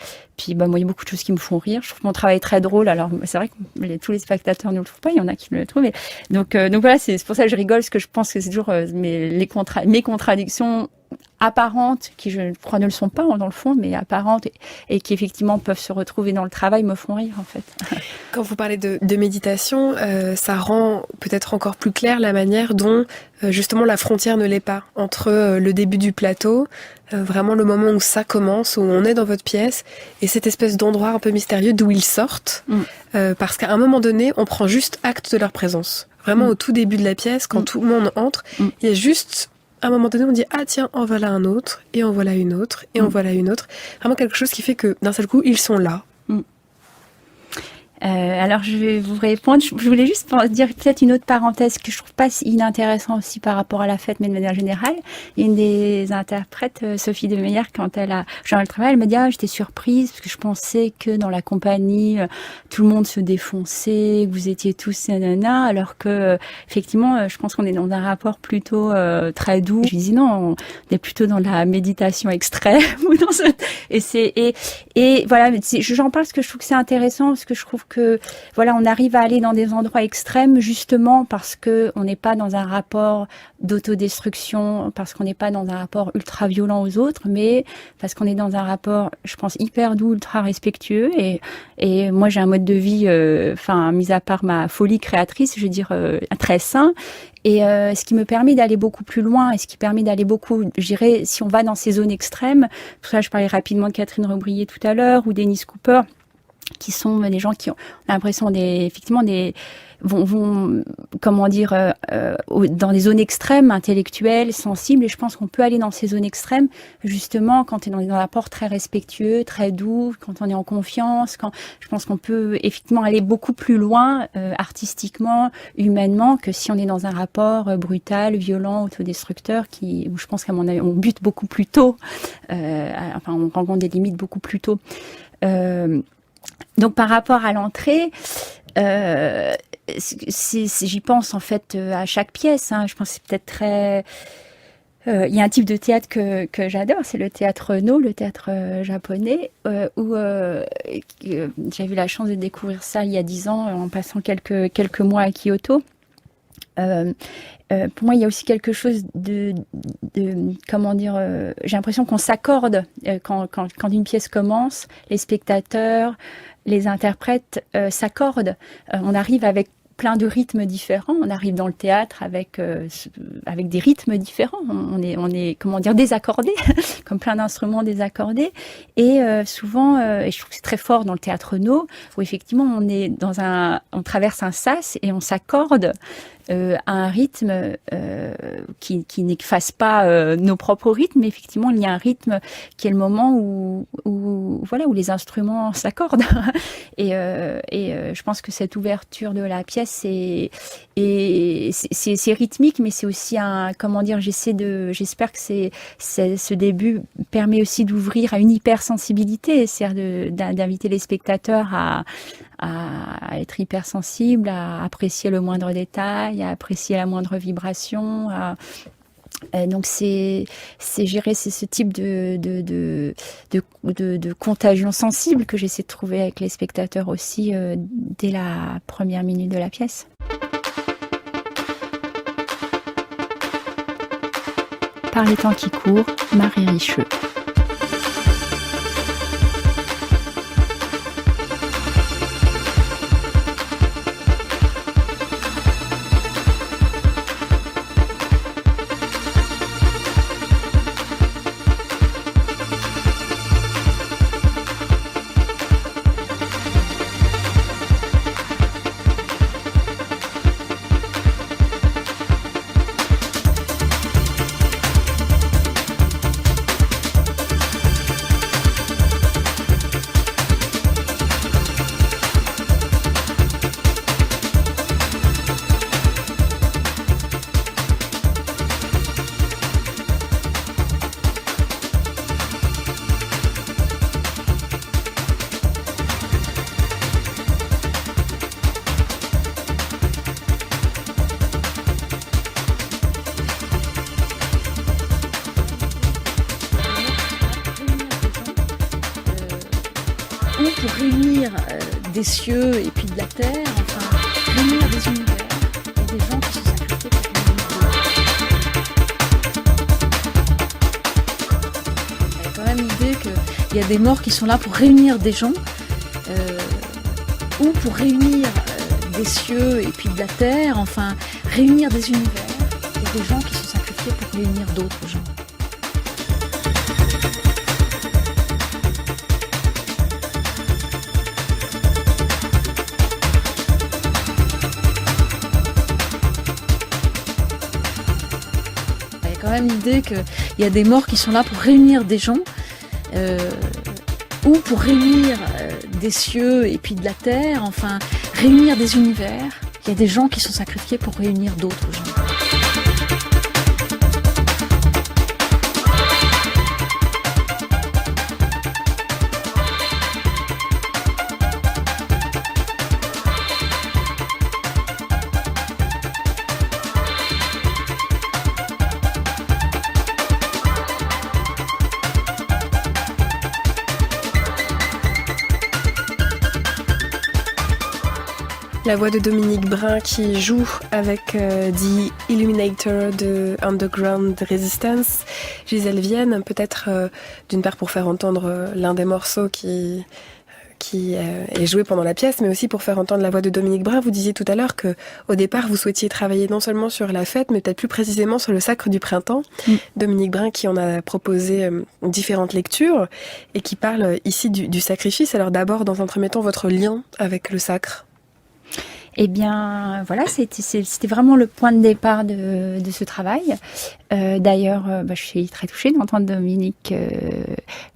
il y a beaucoup de choses qui me font rire. Je trouve mon travail très drôle. Alors, c'est vrai que tous les spectateurs ne le trouvent pas. Il y en a qui le trouvent. Donc voilà, c'est pour ça que je rigole, parce que je pense que c'est toujours mes contradictions apparentes, qui je crois ne le sont pas dans le fond, mais apparentes et qui effectivement peuvent se retrouver dans le travail me font rire en fait. Quand vous parlez de méditation, ça rend peut-être encore plus clair la manière dont justement la frontière ne l'est pas entre le début du plateau, vraiment le moment où ça commence, où on est dans votre pièce, et cette espèce d'endroit un peu mystérieux d'où ils sortent, parce qu'à un moment donné, on prend juste acte de leur présence. Vraiment au tout début de la pièce, quand tout le monde entre, il y a juste... À un moment donné, on dit « Ah tiens, en voilà un autre, et en voilà une autre, et en voilà une autre ». Vraiment quelque chose qui fait que, d'un seul coup, ils sont là. Alors, je vais vous répondre. Je voulais juste dire peut-être une autre parenthèse que je trouve pas si inintéressant aussi par rapport à la fête, mais de manière générale. Une des interprètes, Sophie de Meyer, quand elle a joint le travail, elle m'a dit « Ah, j'étais surprise parce que je pensais que dans la compagnie, tout le monde se défonçait, que vous étiez tous nanana, alors que effectivement, je pense qu'on est dans un rapport plutôt très doux. » Je lui dis « Non, on est plutôt dans la méditation extrême. » ou dans ce... Et voilà, j'en parle parce que je trouve que c'est intéressant, parce que je trouve que voilà, on arrive à aller dans des endroits extrêmes justement parce que on n'est pas dans un rapport d'autodestruction, parce qu'on n'est pas dans un rapport ultra violent aux autres, mais parce qu'on est dans un rapport, je pense, hyper doux, ultra respectueux. Et moi, j'ai un mode de vie, mis à part ma folie créatrice, je veux dire, très sain. Et ce qui me permet d'aller beaucoup plus loin, et ce qui permet d'aller beaucoup, je dirais, si on va dans ces zones extrêmes, pour ça je parlais rapidement de Catherine Rebrier tout à l'heure, ou Dennis Cooper, qui sont des gens qui ont l'impression vont comment dire, dans des zones extrêmes, intellectuelles, sensibles, et je pense qu'on peut aller dans ces zones extrêmes, justement, quand on est dans un rapport très respectueux, très doux, quand on est en confiance, je pense qu'on peut effectivement aller beaucoup plus loin, artistiquement, humainement, que si on est dans un rapport brutal, violent, autodestructeur, où je pense qu'à mon avis, on bute beaucoup plus tôt, on rencontre des limites beaucoup plus tôt. Donc par rapport à l'entrée, j'y pense en fait à chaque pièce. Je pense que c'est peut-être très... Il y a un type de théâtre que j'adore, c'est le théâtre No, le théâtre japonais, où j'ai eu la chance de découvrir ça il y a 10 ans en passant quelques mois à Kyoto. Pour moi, il y a aussi quelque chose de comment dire, j'ai l'impression qu'on s'accorde quand une pièce commence, les spectateurs, les interprètes s'accordent. On arrive avec plein de rythmes différents. On arrive dans le théâtre avec des rythmes différents. On est comment dire, désaccordés, comme plein d'instruments désaccordés. Et souvent, et je trouve que c'est très fort dans le théâtre No, où effectivement on traverse un sas et on s'accorde à un rythme qui n'efface pas nos propres rythmes, mais effectivement il y a un rythme qui est le moment où les instruments s'accordent. et je pense que cette ouverture de la pièce c'est rythmique, mais c'est aussi j'espère que ce début permet aussi d'ouvrir à une hypersensibilité, c'est-à-dire d'inviter les spectateurs à être hypersensibles, à apprécier le moindre détail, à apprécier la moindre vibration. Donc c'est ce type de contagion sensible que j'essaie de trouver avec les spectateurs aussi dès la première minute de la pièce. Par les temps qui courent, Marie Richeux. Pour réunir des cieux et puis de la terre, réunir des univers et des gens qui se sacrifient pour réunir. même l'idée qu'il y a des morts qui sont là pour réunir des gens, ou pour réunir des cieux et puis de la terre, enfin réunir des univers. Il y a des gens qui sont sacrifiés pour réunir d'autres gens. Il y a quand même l'idée qu'il y a des morts qui sont là pour réunir des gens, ou pour réunir des cieux et puis de la terre, enfin réunir des univers. Il y a des gens qui sont sacrifiés pour réunir d'autres gens. La voix de Dominique Brun qui joue avec The Illuminator de Underground Resistance. Gisèle Vienne, peut-être d'une part pour faire entendre l'un des morceaux qui est joué pendant la pièce, mais aussi pour faire entendre la voix de Dominique Brun. Vous disiez tout à l'heure que au départ vous souhaitiez travailler non seulement sur la fête, mais peut-être plus précisément sur le sacre du printemps. Dominique Brun qui en a proposé différentes lectures et qui parle ici du sacrifice. Alors d'abord, dans un premier temps, votre lien avec le sacre. Eh bien, voilà, c'était vraiment le point de départ de ce travail. D'ailleurs, je suis très touchée d'entendre Dominique,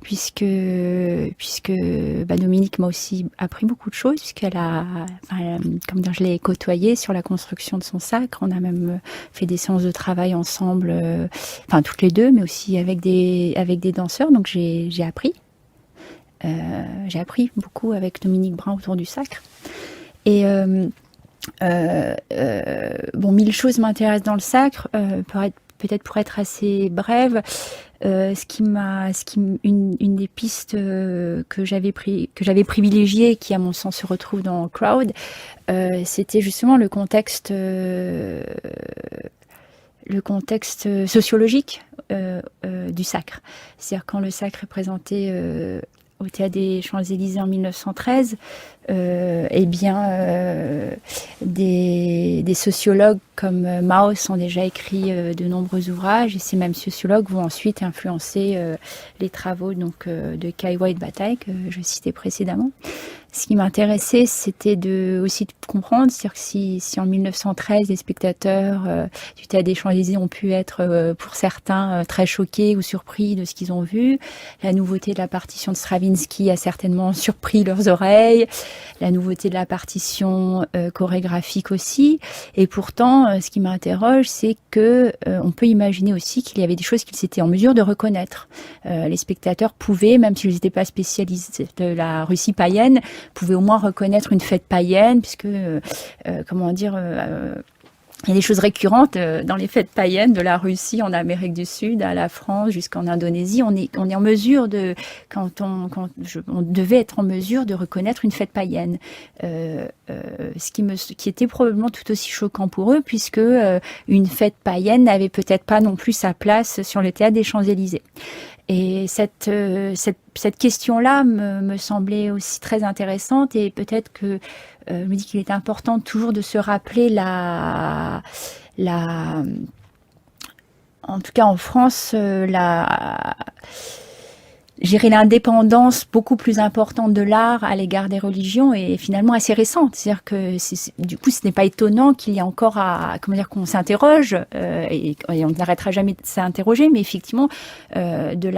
puisque Dominique m'a aussi appris beaucoup de choses, puisqu'elle a, je l'ai côtoyée sur la construction de son sacre. On a même fait des séances de travail ensemble, toutes les deux, mais aussi avec des danseurs. Donc j'ai appris. J'ai appris beaucoup avec Dominique Brun autour du sacre. Et mille choses m'intéressent dans le sacre. Peut-être pour être assez brève, une des pistes que j'avais privilégiées, qui à mon sens se retrouve dans Crowd, c'était justement le contexte sociologique du sacre. C'est-à-dire quand le sacre est présenté au Théâtre des Champs-Élysées en 1913, des sociologues comme Mauss ont déjà écrit de nombreux ouvrages, et ces mêmes sociologues vont ensuite influencer les travaux de Kay White Bataille que je citais précédemment. Ce qui m'intéressait, c'était aussi de comprendre, c'est-à-dire que si en 1913, les spectateurs du Théâtre des Champs-Élysées ont pu être, pour certains, très choqués ou surpris de ce qu'ils ont vu, la nouveauté de la partition de Stravinsky a certainement surpris leurs oreilles, la nouveauté de la partition chorégraphique aussi, et pourtant, ce qui m'interroge, c'est que on peut imaginer aussi qu'il y avait des choses qu'ils étaient en mesure de reconnaître. Les spectateurs pouvaient, même s'ils n'étaient pas spécialistes de la Russie païenne, pouvaient au moins reconnaître une fête païenne, puisque, il y a des choses récurrentes dans les fêtes païennes, de la Russie en Amérique du Sud à la France jusqu'en Indonésie. On est en mesure on devait être en mesure de reconnaître une fête païenne. Ce qui était probablement tout aussi choquant pour eux, puisque une fête païenne n'avait peut-être pas non plus sa place sur le Théâtre des Champs-Élysées. Et cette question-là me semblait aussi très intéressante, et peut-être que je me dis qu'il est important toujours de se rappeler en tout cas en France, l'indépendance beaucoup plus importante de l'art à l'égard des religions est finalement assez récente. C'est-à-dire que du coup, ce n'est pas étonnant qu'il y ait encore qu'on s'interroge, et on n'arrêtera jamais de s'interroger, mais effectivement, de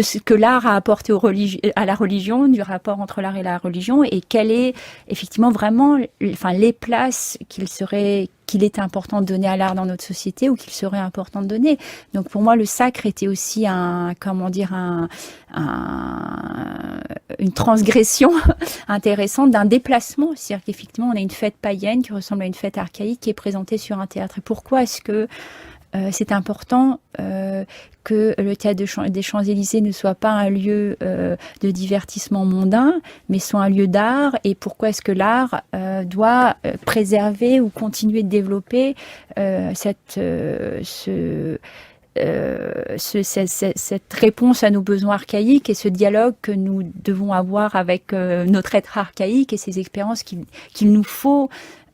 ce que l'art a apporté à la religion, du rapport entre l'art et la religion, et quelle est effectivement vraiment, les places qu'il est important de donner à l'art dans notre société, ou qu'il serait important de donner. Donc pour moi, le sacre était aussi une transgression intéressante d'un déplacement. C'est-à-dire qu'effectivement, on a une fête païenne qui ressemble à une fête archaïque qui est présentée sur un théâtre. Et pourquoi est-ce que c'est important que le Théâtre des Champs-Élysées ne soit pas un lieu de divertissement mondain, mais soit un lieu d'art? Et pourquoi est-ce que l'art doit préserver ou continuer de développer cette réponse à nos besoins archaïques et ce dialogue que nous devons avoir avec notre être archaïque et ces expériences qu'il nous faut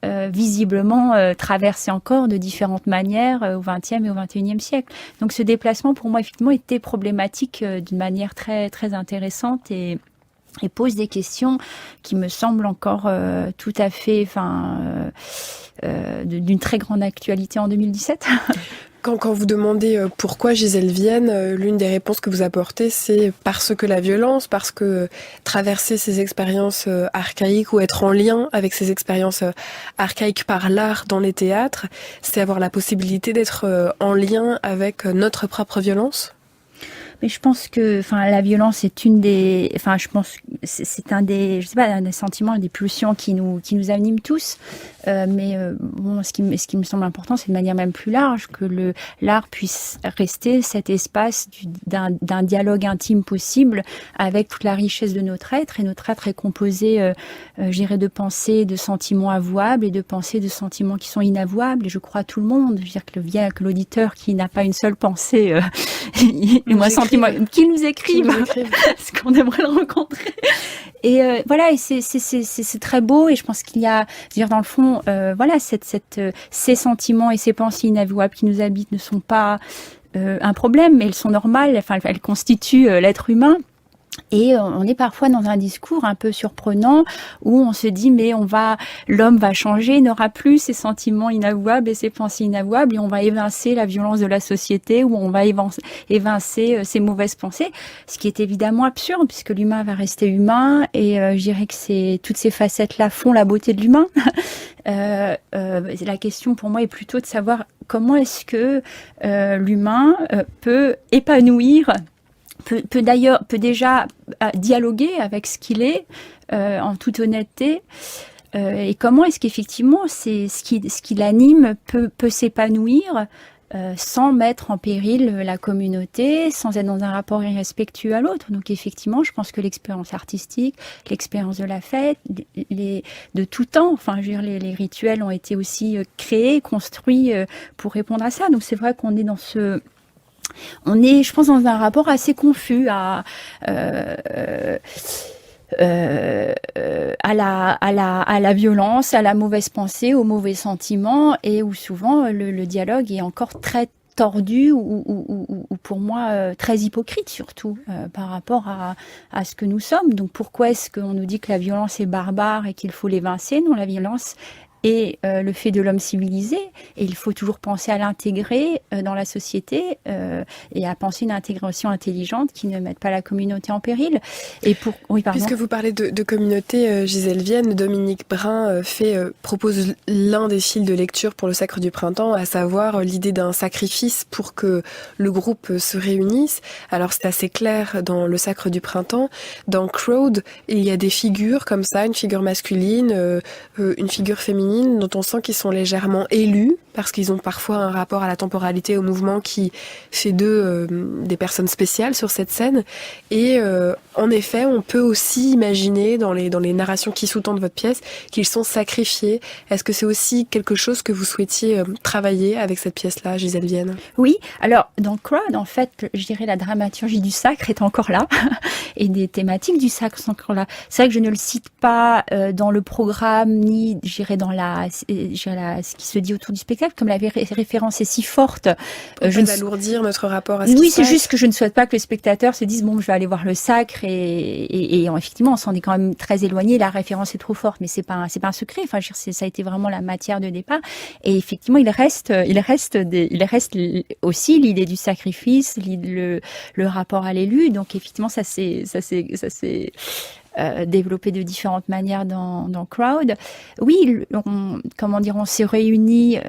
visiblement traverser encore de différentes manières au XXe et au XXIe siècle. Donc ce déplacement pour moi effectivement était problématique d'une manière très très intéressante et pose des questions qui me semblent encore tout à fait, d'une très grande actualité en 2017. Quand vous demandez pourquoi Gisèle Vienne, l'une des réponses que vous apportez, c'est parce que la violence, parce que traverser ces expériences archaïques ou être en lien avec ces expériences archaïques par l'art dans les théâtres, c'est avoir la possibilité d'être en lien avec notre propre violence. Mais je pense que, la violence est une des, je pense que c'est un des, un des sentiments, des pulsions qui nous animent tous. Bon, ce qui me semble important, c'est de manière même plus large que l'art puisse rester cet espace d'un dialogue intime possible avec toute la richesse de notre être. Et notre être est composé, de pensées, de sentiments avouables et de pensées, de sentiments qui sont inavouables. Et je crois à tout le monde. Je veux dire que l'auditeur qui n'a pas une seule pensée, qui nous écrivent, parce qu'on aimerait le rencontrer. Et voilà, et c'est très beau. Et je pense qu'il y a, dans le fond, ces sentiments et ces pensées inavouables qui nous habitent ne sont pas un problème, mais elles sont normales. Elles constituent l'être humain. Et on est parfois dans un discours un peu surprenant où on se dit mais l'homme va changer, il n'aura plus ses sentiments inavouables et ses pensées inavouables et on va évincer la violence de la société ou on va évincer ses mauvaises pensées, ce qui est évidemment absurde puisque l'humain va rester humain et je dirais que toutes ces facettes-là font la beauté de l'humain. La question pour moi est plutôt de savoir comment est-ce que l'humain peut épanouir peut déjà dialoguer avec ce qu'il est en toute honnêteté et comment est-ce qu'effectivement c'est ce qui l'anime peut s'épanouir sans mettre en péril la communauté, sans être dans un rapport irrespectueux à l'autre. Donc effectivement, je pense que l'expérience artistique, l'expérience de la fête, de tout temps, les rituels ont été aussi créés, construits pour répondre à ça. Donc c'est vrai qu'on est je pense, dans un rapport assez confus à la violence, à la mauvaise pensée, aux mauvais sentiments, et où souvent le dialogue est encore très tordu ou pour moi très hypocrite surtout par rapport à ce que nous sommes. Donc pourquoi est-ce qu'on nous dit que la violence est barbare et qu'il faut l'évincer? Non, la violence et le fait de l'homme civilisé, et il faut toujours penser à l'intégrer dans la société et à penser une intégration intelligente qui ne mette pas la communauté en péril. Puisque vous parlez de communauté, Gisèle Vienne, Dominique Brun propose l'un des fils de lecture pour le Sacre du Printemps, à savoir l'idée d'un sacrifice pour que le groupe se réunisse. Alors c'est assez clair dans le Sacre du Printemps. Dans Crowd, il y a des figures comme ça, une figure masculine, une figure féminine, dont on sent qu'ils sont légèrement élus, parce qu'ils ont parfois un rapport à la temporalité, au mouvement qui fait d'eux des personnes spéciales sur cette scène. Et en effet, on peut aussi imaginer dans les narrations qui sous-tendent votre pièce qu'ils sont sacrifiés. Est-ce que c'est aussi quelque chose que vous souhaitiez travailler avec cette pièce-là, Gisèle Vienne? Oui, alors dans Crowd, en fait, je dirais la dramaturgie du sacre est encore là, et des thématiques du sacre sont encore là. C'est vrai que je ne le cite pas dans le programme, ni j'irai dans ce qui se dit autour du spectacle, comme la référence est si forte. Je ne alourdir notre rapport à ce qui Oui, se c'est passe. juste que je ne souhaite pas que le spectateur se dise bon, je vais aller voir le sacre et effectivement, on s'en est quand même très éloigné. La référence est trop forte, mais c'est pas un secret. Enfin, ça a été vraiment la matière de départ. Et effectivement, il reste aussi l'idée du sacrifice, le rapport à l'élu. Donc effectivement, ça c'est développé de différentes manières dans Crowd. Oui, on s'est réunis.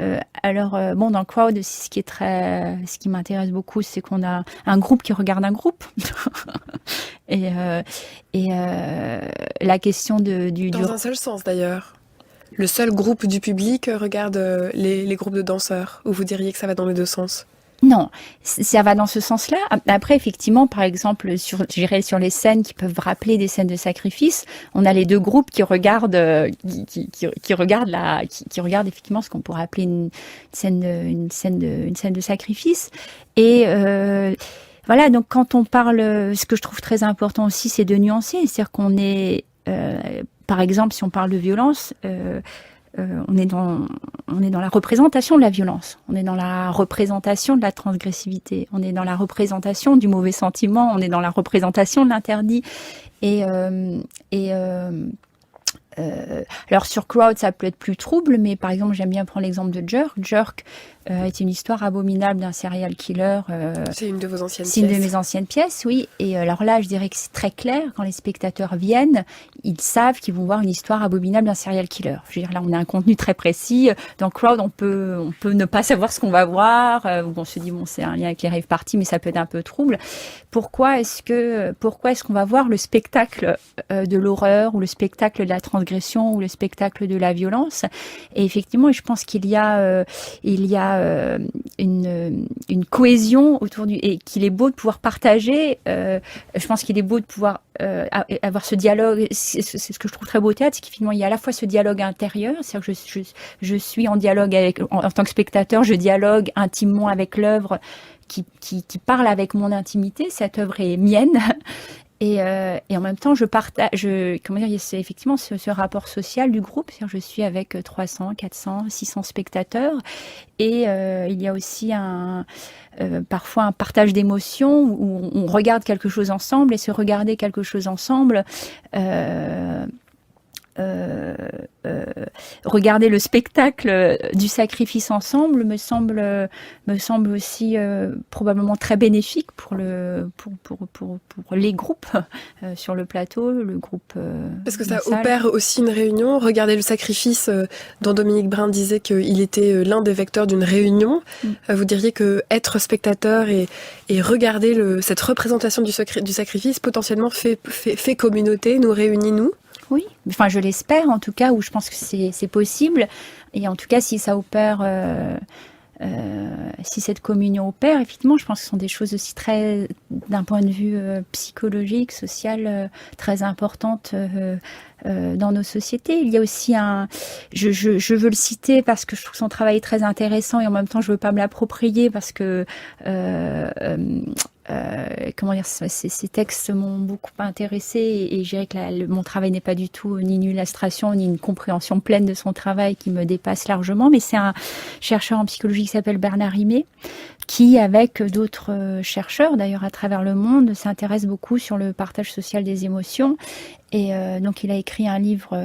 Dans Crowd, ce qui m'intéresse beaucoup, c'est qu'on a un groupe qui regarde un groupe. et la question dans un seul sens d'ailleurs. Le seul groupe du public regarde les groupes de danseurs, ou vous diriez que ça va dans les deux sens? Non, ça va dans ce sens-là. Après, effectivement, par exemple, sur les scènes qui peuvent rappeler des scènes de sacrifice, on a les deux groupes qui regardent, qui regardent effectivement ce qu'on pourrait appeler une scène de sacrifice. Et voilà, donc quand on parle, ce que je trouve très important aussi, c'est de nuancer, c'est-à-dire qu'on est, par exemple, si on parle de violence. On est dans la représentation de la violence, on est dans la représentation de la transgressivité, on est dans la représentation du mauvais sentiment, on est dans la représentation de l'interdit. Alors sur Crowd, ça peut être plus trouble, mais par exemple, j'aime bien prendre l'exemple de Jerk. Jerk est une histoire abominable d'un serial killer. C'est une de vos anciennes pièces. C'est une de mes anciennes pièces, oui. Et alors là, je dirais que c'est très clair. Quand les spectateurs viennent, ils savent qu'ils vont voir une histoire abominable d'un serial killer. Je veux dire, là, on a un contenu très précis. Dans Crowd, on peut ne pas savoir ce qu'on va voir. Ou on se dit, bon, c'est un lien avec les rave parties, mais ça peut être un peu trouble. Pourquoi est-ce qu'on va voir le spectacle de l'horreur ou le spectacle de la transgression ou le spectacle de la violence? Et effectivement, je pense qu'il y a une cohésion autour et qu'il est beau de pouvoir partager. Je pense qu'il est beau de pouvoir avoir ce dialogue. C'est ce que je trouve très beau au théâtre, c'est qu'effectivement il y a à la fois ce dialogue intérieur, c'est-à-dire que je suis en dialogue en tant que spectateur, je dialogue intimement avec l'œuvre qui parle avec mon intimité. Cette œuvre est mienne. Et en même temps, comment dire, il y a effectivement ce rapport social du groupe. C'est-à-dire, je suis avec 300, 400, 600 spectateurs. Et il y a aussi parfois un partage d'émotions où on regarde quelque chose ensemble. Et se regarder quelque chose ensemble, regarder le spectacle du sacrifice ensemble me semble aussi probablement très bénéfique pour les groupes sur le plateau, le groupe. Parce que ça opère aussi une réunion. Regardez le sacrifice dont Dominique Brun disait qu'il était l'un des vecteurs d'une réunion. Vous diriez que être spectateur et regarder cette représentation du sacrifice potentiellement fait communauté, nous réunit, nous. Oui, enfin je l'espère en tout cas, ou je pense que c'est possible. Et en tout cas, si ça opère, si cette communion opère, effectivement, je pense que ce sont des choses aussi d'un point de vue psychologique, social, très importantes dans nos sociétés. Il y a aussi je veux le citer parce que je trouve son travail très intéressant et en même temps je veux pas me l'approprier parce que comment dire, ces textes m'ont beaucoup intéressée et je dirais que mon travail n'est pas du tout ni une illustration ni une compréhension pleine de son travail qui me dépasse largement, mais c'est un chercheur en psychologie qui s'appelle Bernard Rimet qui, avec d'autres chercheurs d'ailleurs à travers le monde, s'intéresse beaucoup sur le partage social des émotions. Et donc il a écrit un livre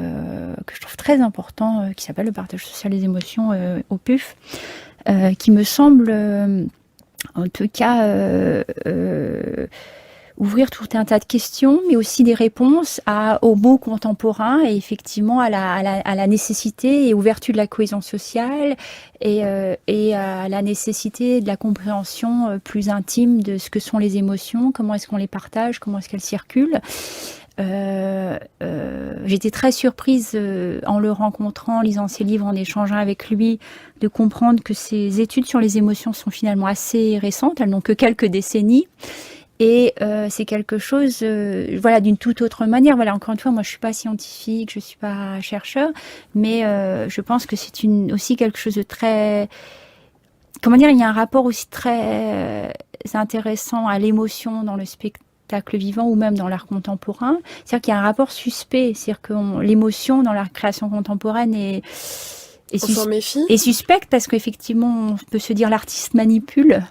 que je trouve très important qui s'appelle Le partage social des émotions au PUF, qui me semble en tout cas ouvrir tout un tas de questions, mais aussi des réponses aux mots contemporains et effectivement à la nécessité et ouverture de la cohésion sociale et à la nécessité de la compréhension plus intime de ce que sont les émotions, comment est-ce qu'on les partage, comment est-ce qu'elles circulent. J'étais très surprise en le rencontrant, en lisant ses livres, en échangeant avec lui, de comprendre que ses études sur les émotions sont finalement assez récentes, elles n'ont que quelques décennies. Et c'est quelque chose, voilà, d'une toute autre manière. Voilà, encore une fois, moi, je suis pas scientifique, je suis pas chercheur, mais je pense que c'est aussi quelque chose de très, comment dire, il y a un rapport aussi très intéressant à l'émotion dans le spectacle vivant ou même dans l'art contemporain. C'est-à-dire qu'il y a un rapport suspect, c'est-à-dire que l'émotion dans la création contemporaine est suspecte parce qu'effectivement, on peut se dire l'artiste manipule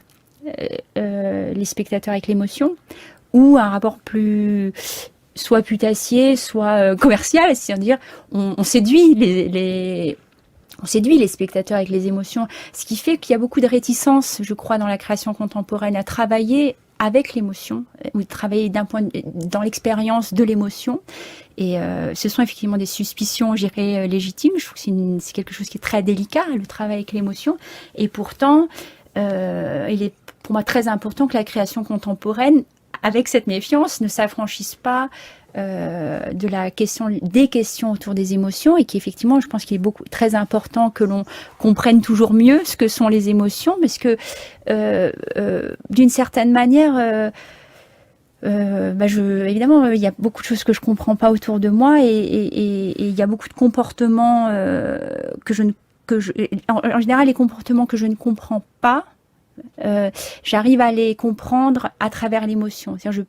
les spectateurs avec l'émotion, ou un rapport plus soit putassier, soit commercial, c'est-à-dire on séduit on séduit les spectateurs avec les émotions, ce qui fait qu'il y a beaucoup de réticence, je crois, dans la création contemporaine à travailler avec l'émotion, ou travailler dans l'expérience de l'émotion. Et ce sont effectivement des suspicions, je dirais, légitimes. Je trouve que c'est quelque chose qui est très délicat, le travail avec l'émotion. Et pourtant, il est pour moi très important que la création contemporaine avec cette méfiance, ne s'affranchissent pas de la question, des questions autour des émotions, et qu'effectivement, je pense qu'il est très important que l'on comprenne toujours mieux ce que sont les émotions, parce que d'une certaine manière, évidemment, il y a beaucoup de choses que je comprends pas autour de moi, et il y a beaucoup de comportements en général, les comportements que je ne comprends pas, j'arrive à les comprendre à travers l'émotion. C'est-à-dire,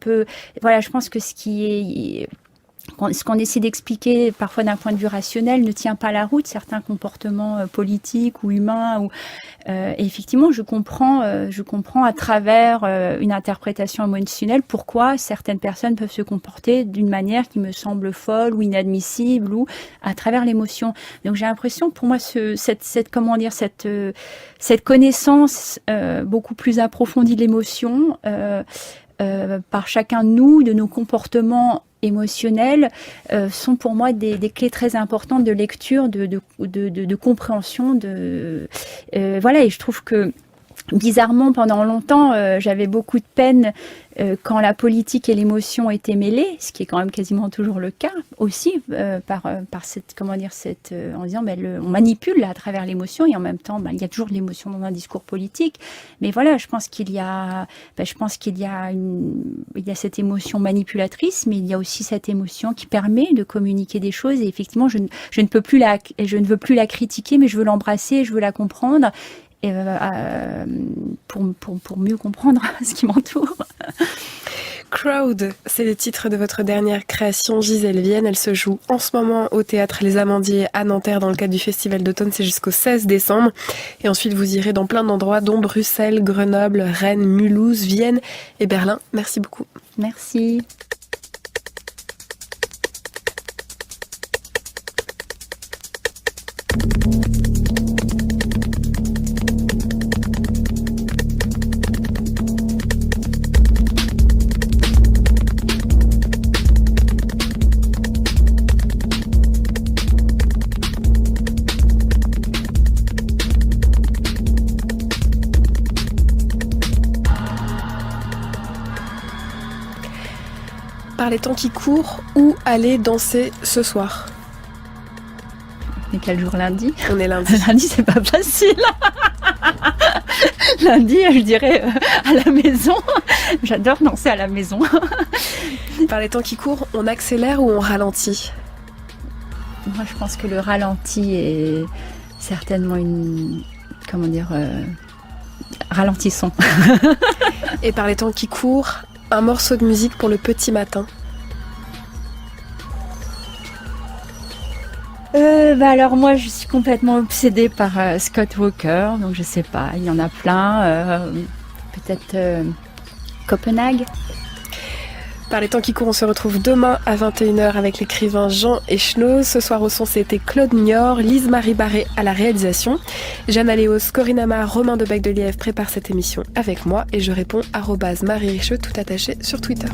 je pense que ce qu'on essaie d'expliquer parfois d'un point de vue rationnel ne tient pas la route, certains comportements politiques ou humains. Et effectivement, je comprends à travers une interprétation émotionnelle pourquoi certaines personnes peuvent se comporter d'une manière qui me semble folle ou inadmissible, ou à travers l'émotion. Donc j'ai l'impression, pour moi, cette connaissance beaucoup plus approfondie de l'émotion par chacun de nous, de nos comportements émotionnels, sont pour moi des clés très importantes de lecture, de compréhension. Voilà, et je trouve que bizarrement, pendant longtemps, j'avais beaucoup de peine quand la politique et l'émotion étaient mêlées, ce qui est quand même quasiment toujours le cas aussi, par cette, en disant, on manipule à travers l'émotion, et en même temps, il y a toujours de l'émotion dans un discours politique. Mais voilà, je pense qu'il y a cette émotion manipulatrice, mais il y a aussi cette émotion qui permet de communiquer des choses. Et effectivement, je ne veux plus la critiquer, mais je veux l'embrasser, je veux la comprendre. Pour mieux comprendre ce qui m'entoure. Crowd, c'est le titre de votre dernière création, Gisèle Vienne. Elle se joue en ce moment au Théâtre Les Amandiers à Nanterre dans le cadre du Festival d'automne. C'est jusqu'au 16 décembre. Et ensuite, vous irez dans plein d'endroits, dont Bruxelles, Grenoble, Rennes, Mulhouse, Vienne et Berlin. Merci beaucoup. Merci. Par les temps qui courent, où aller danser ce soir? Et quel jour? Lundi? On est lundi. Lundi, c'est pas facile. Lundi, je dirais à la maison. J'adore danser à la maison. Par les temps qui courent, on accélère ou on ralentit? Moi, je pense que le ralenti est certainement ralentissons. Et par les temps qui courent, un morceau de musique pour le petit matin? Alors moi, je suis complètement obsédée par Scott Walker, donc je sais pas, il y en a plein. Peut-être Copenhague. Par les temps qui courent, on se retrouve demain à 21h avec l'écrivain Jean Echenoz. Ce soir au son, c'était Claude Niort, Lise-Marie Barré à la réalisation. Jeanne Aléos, Corinne Amar, Romain de Bec-de-Lièvre préparent cette émission avec moi, et je réponds @Marie Richeux tout attaché sur Twitter.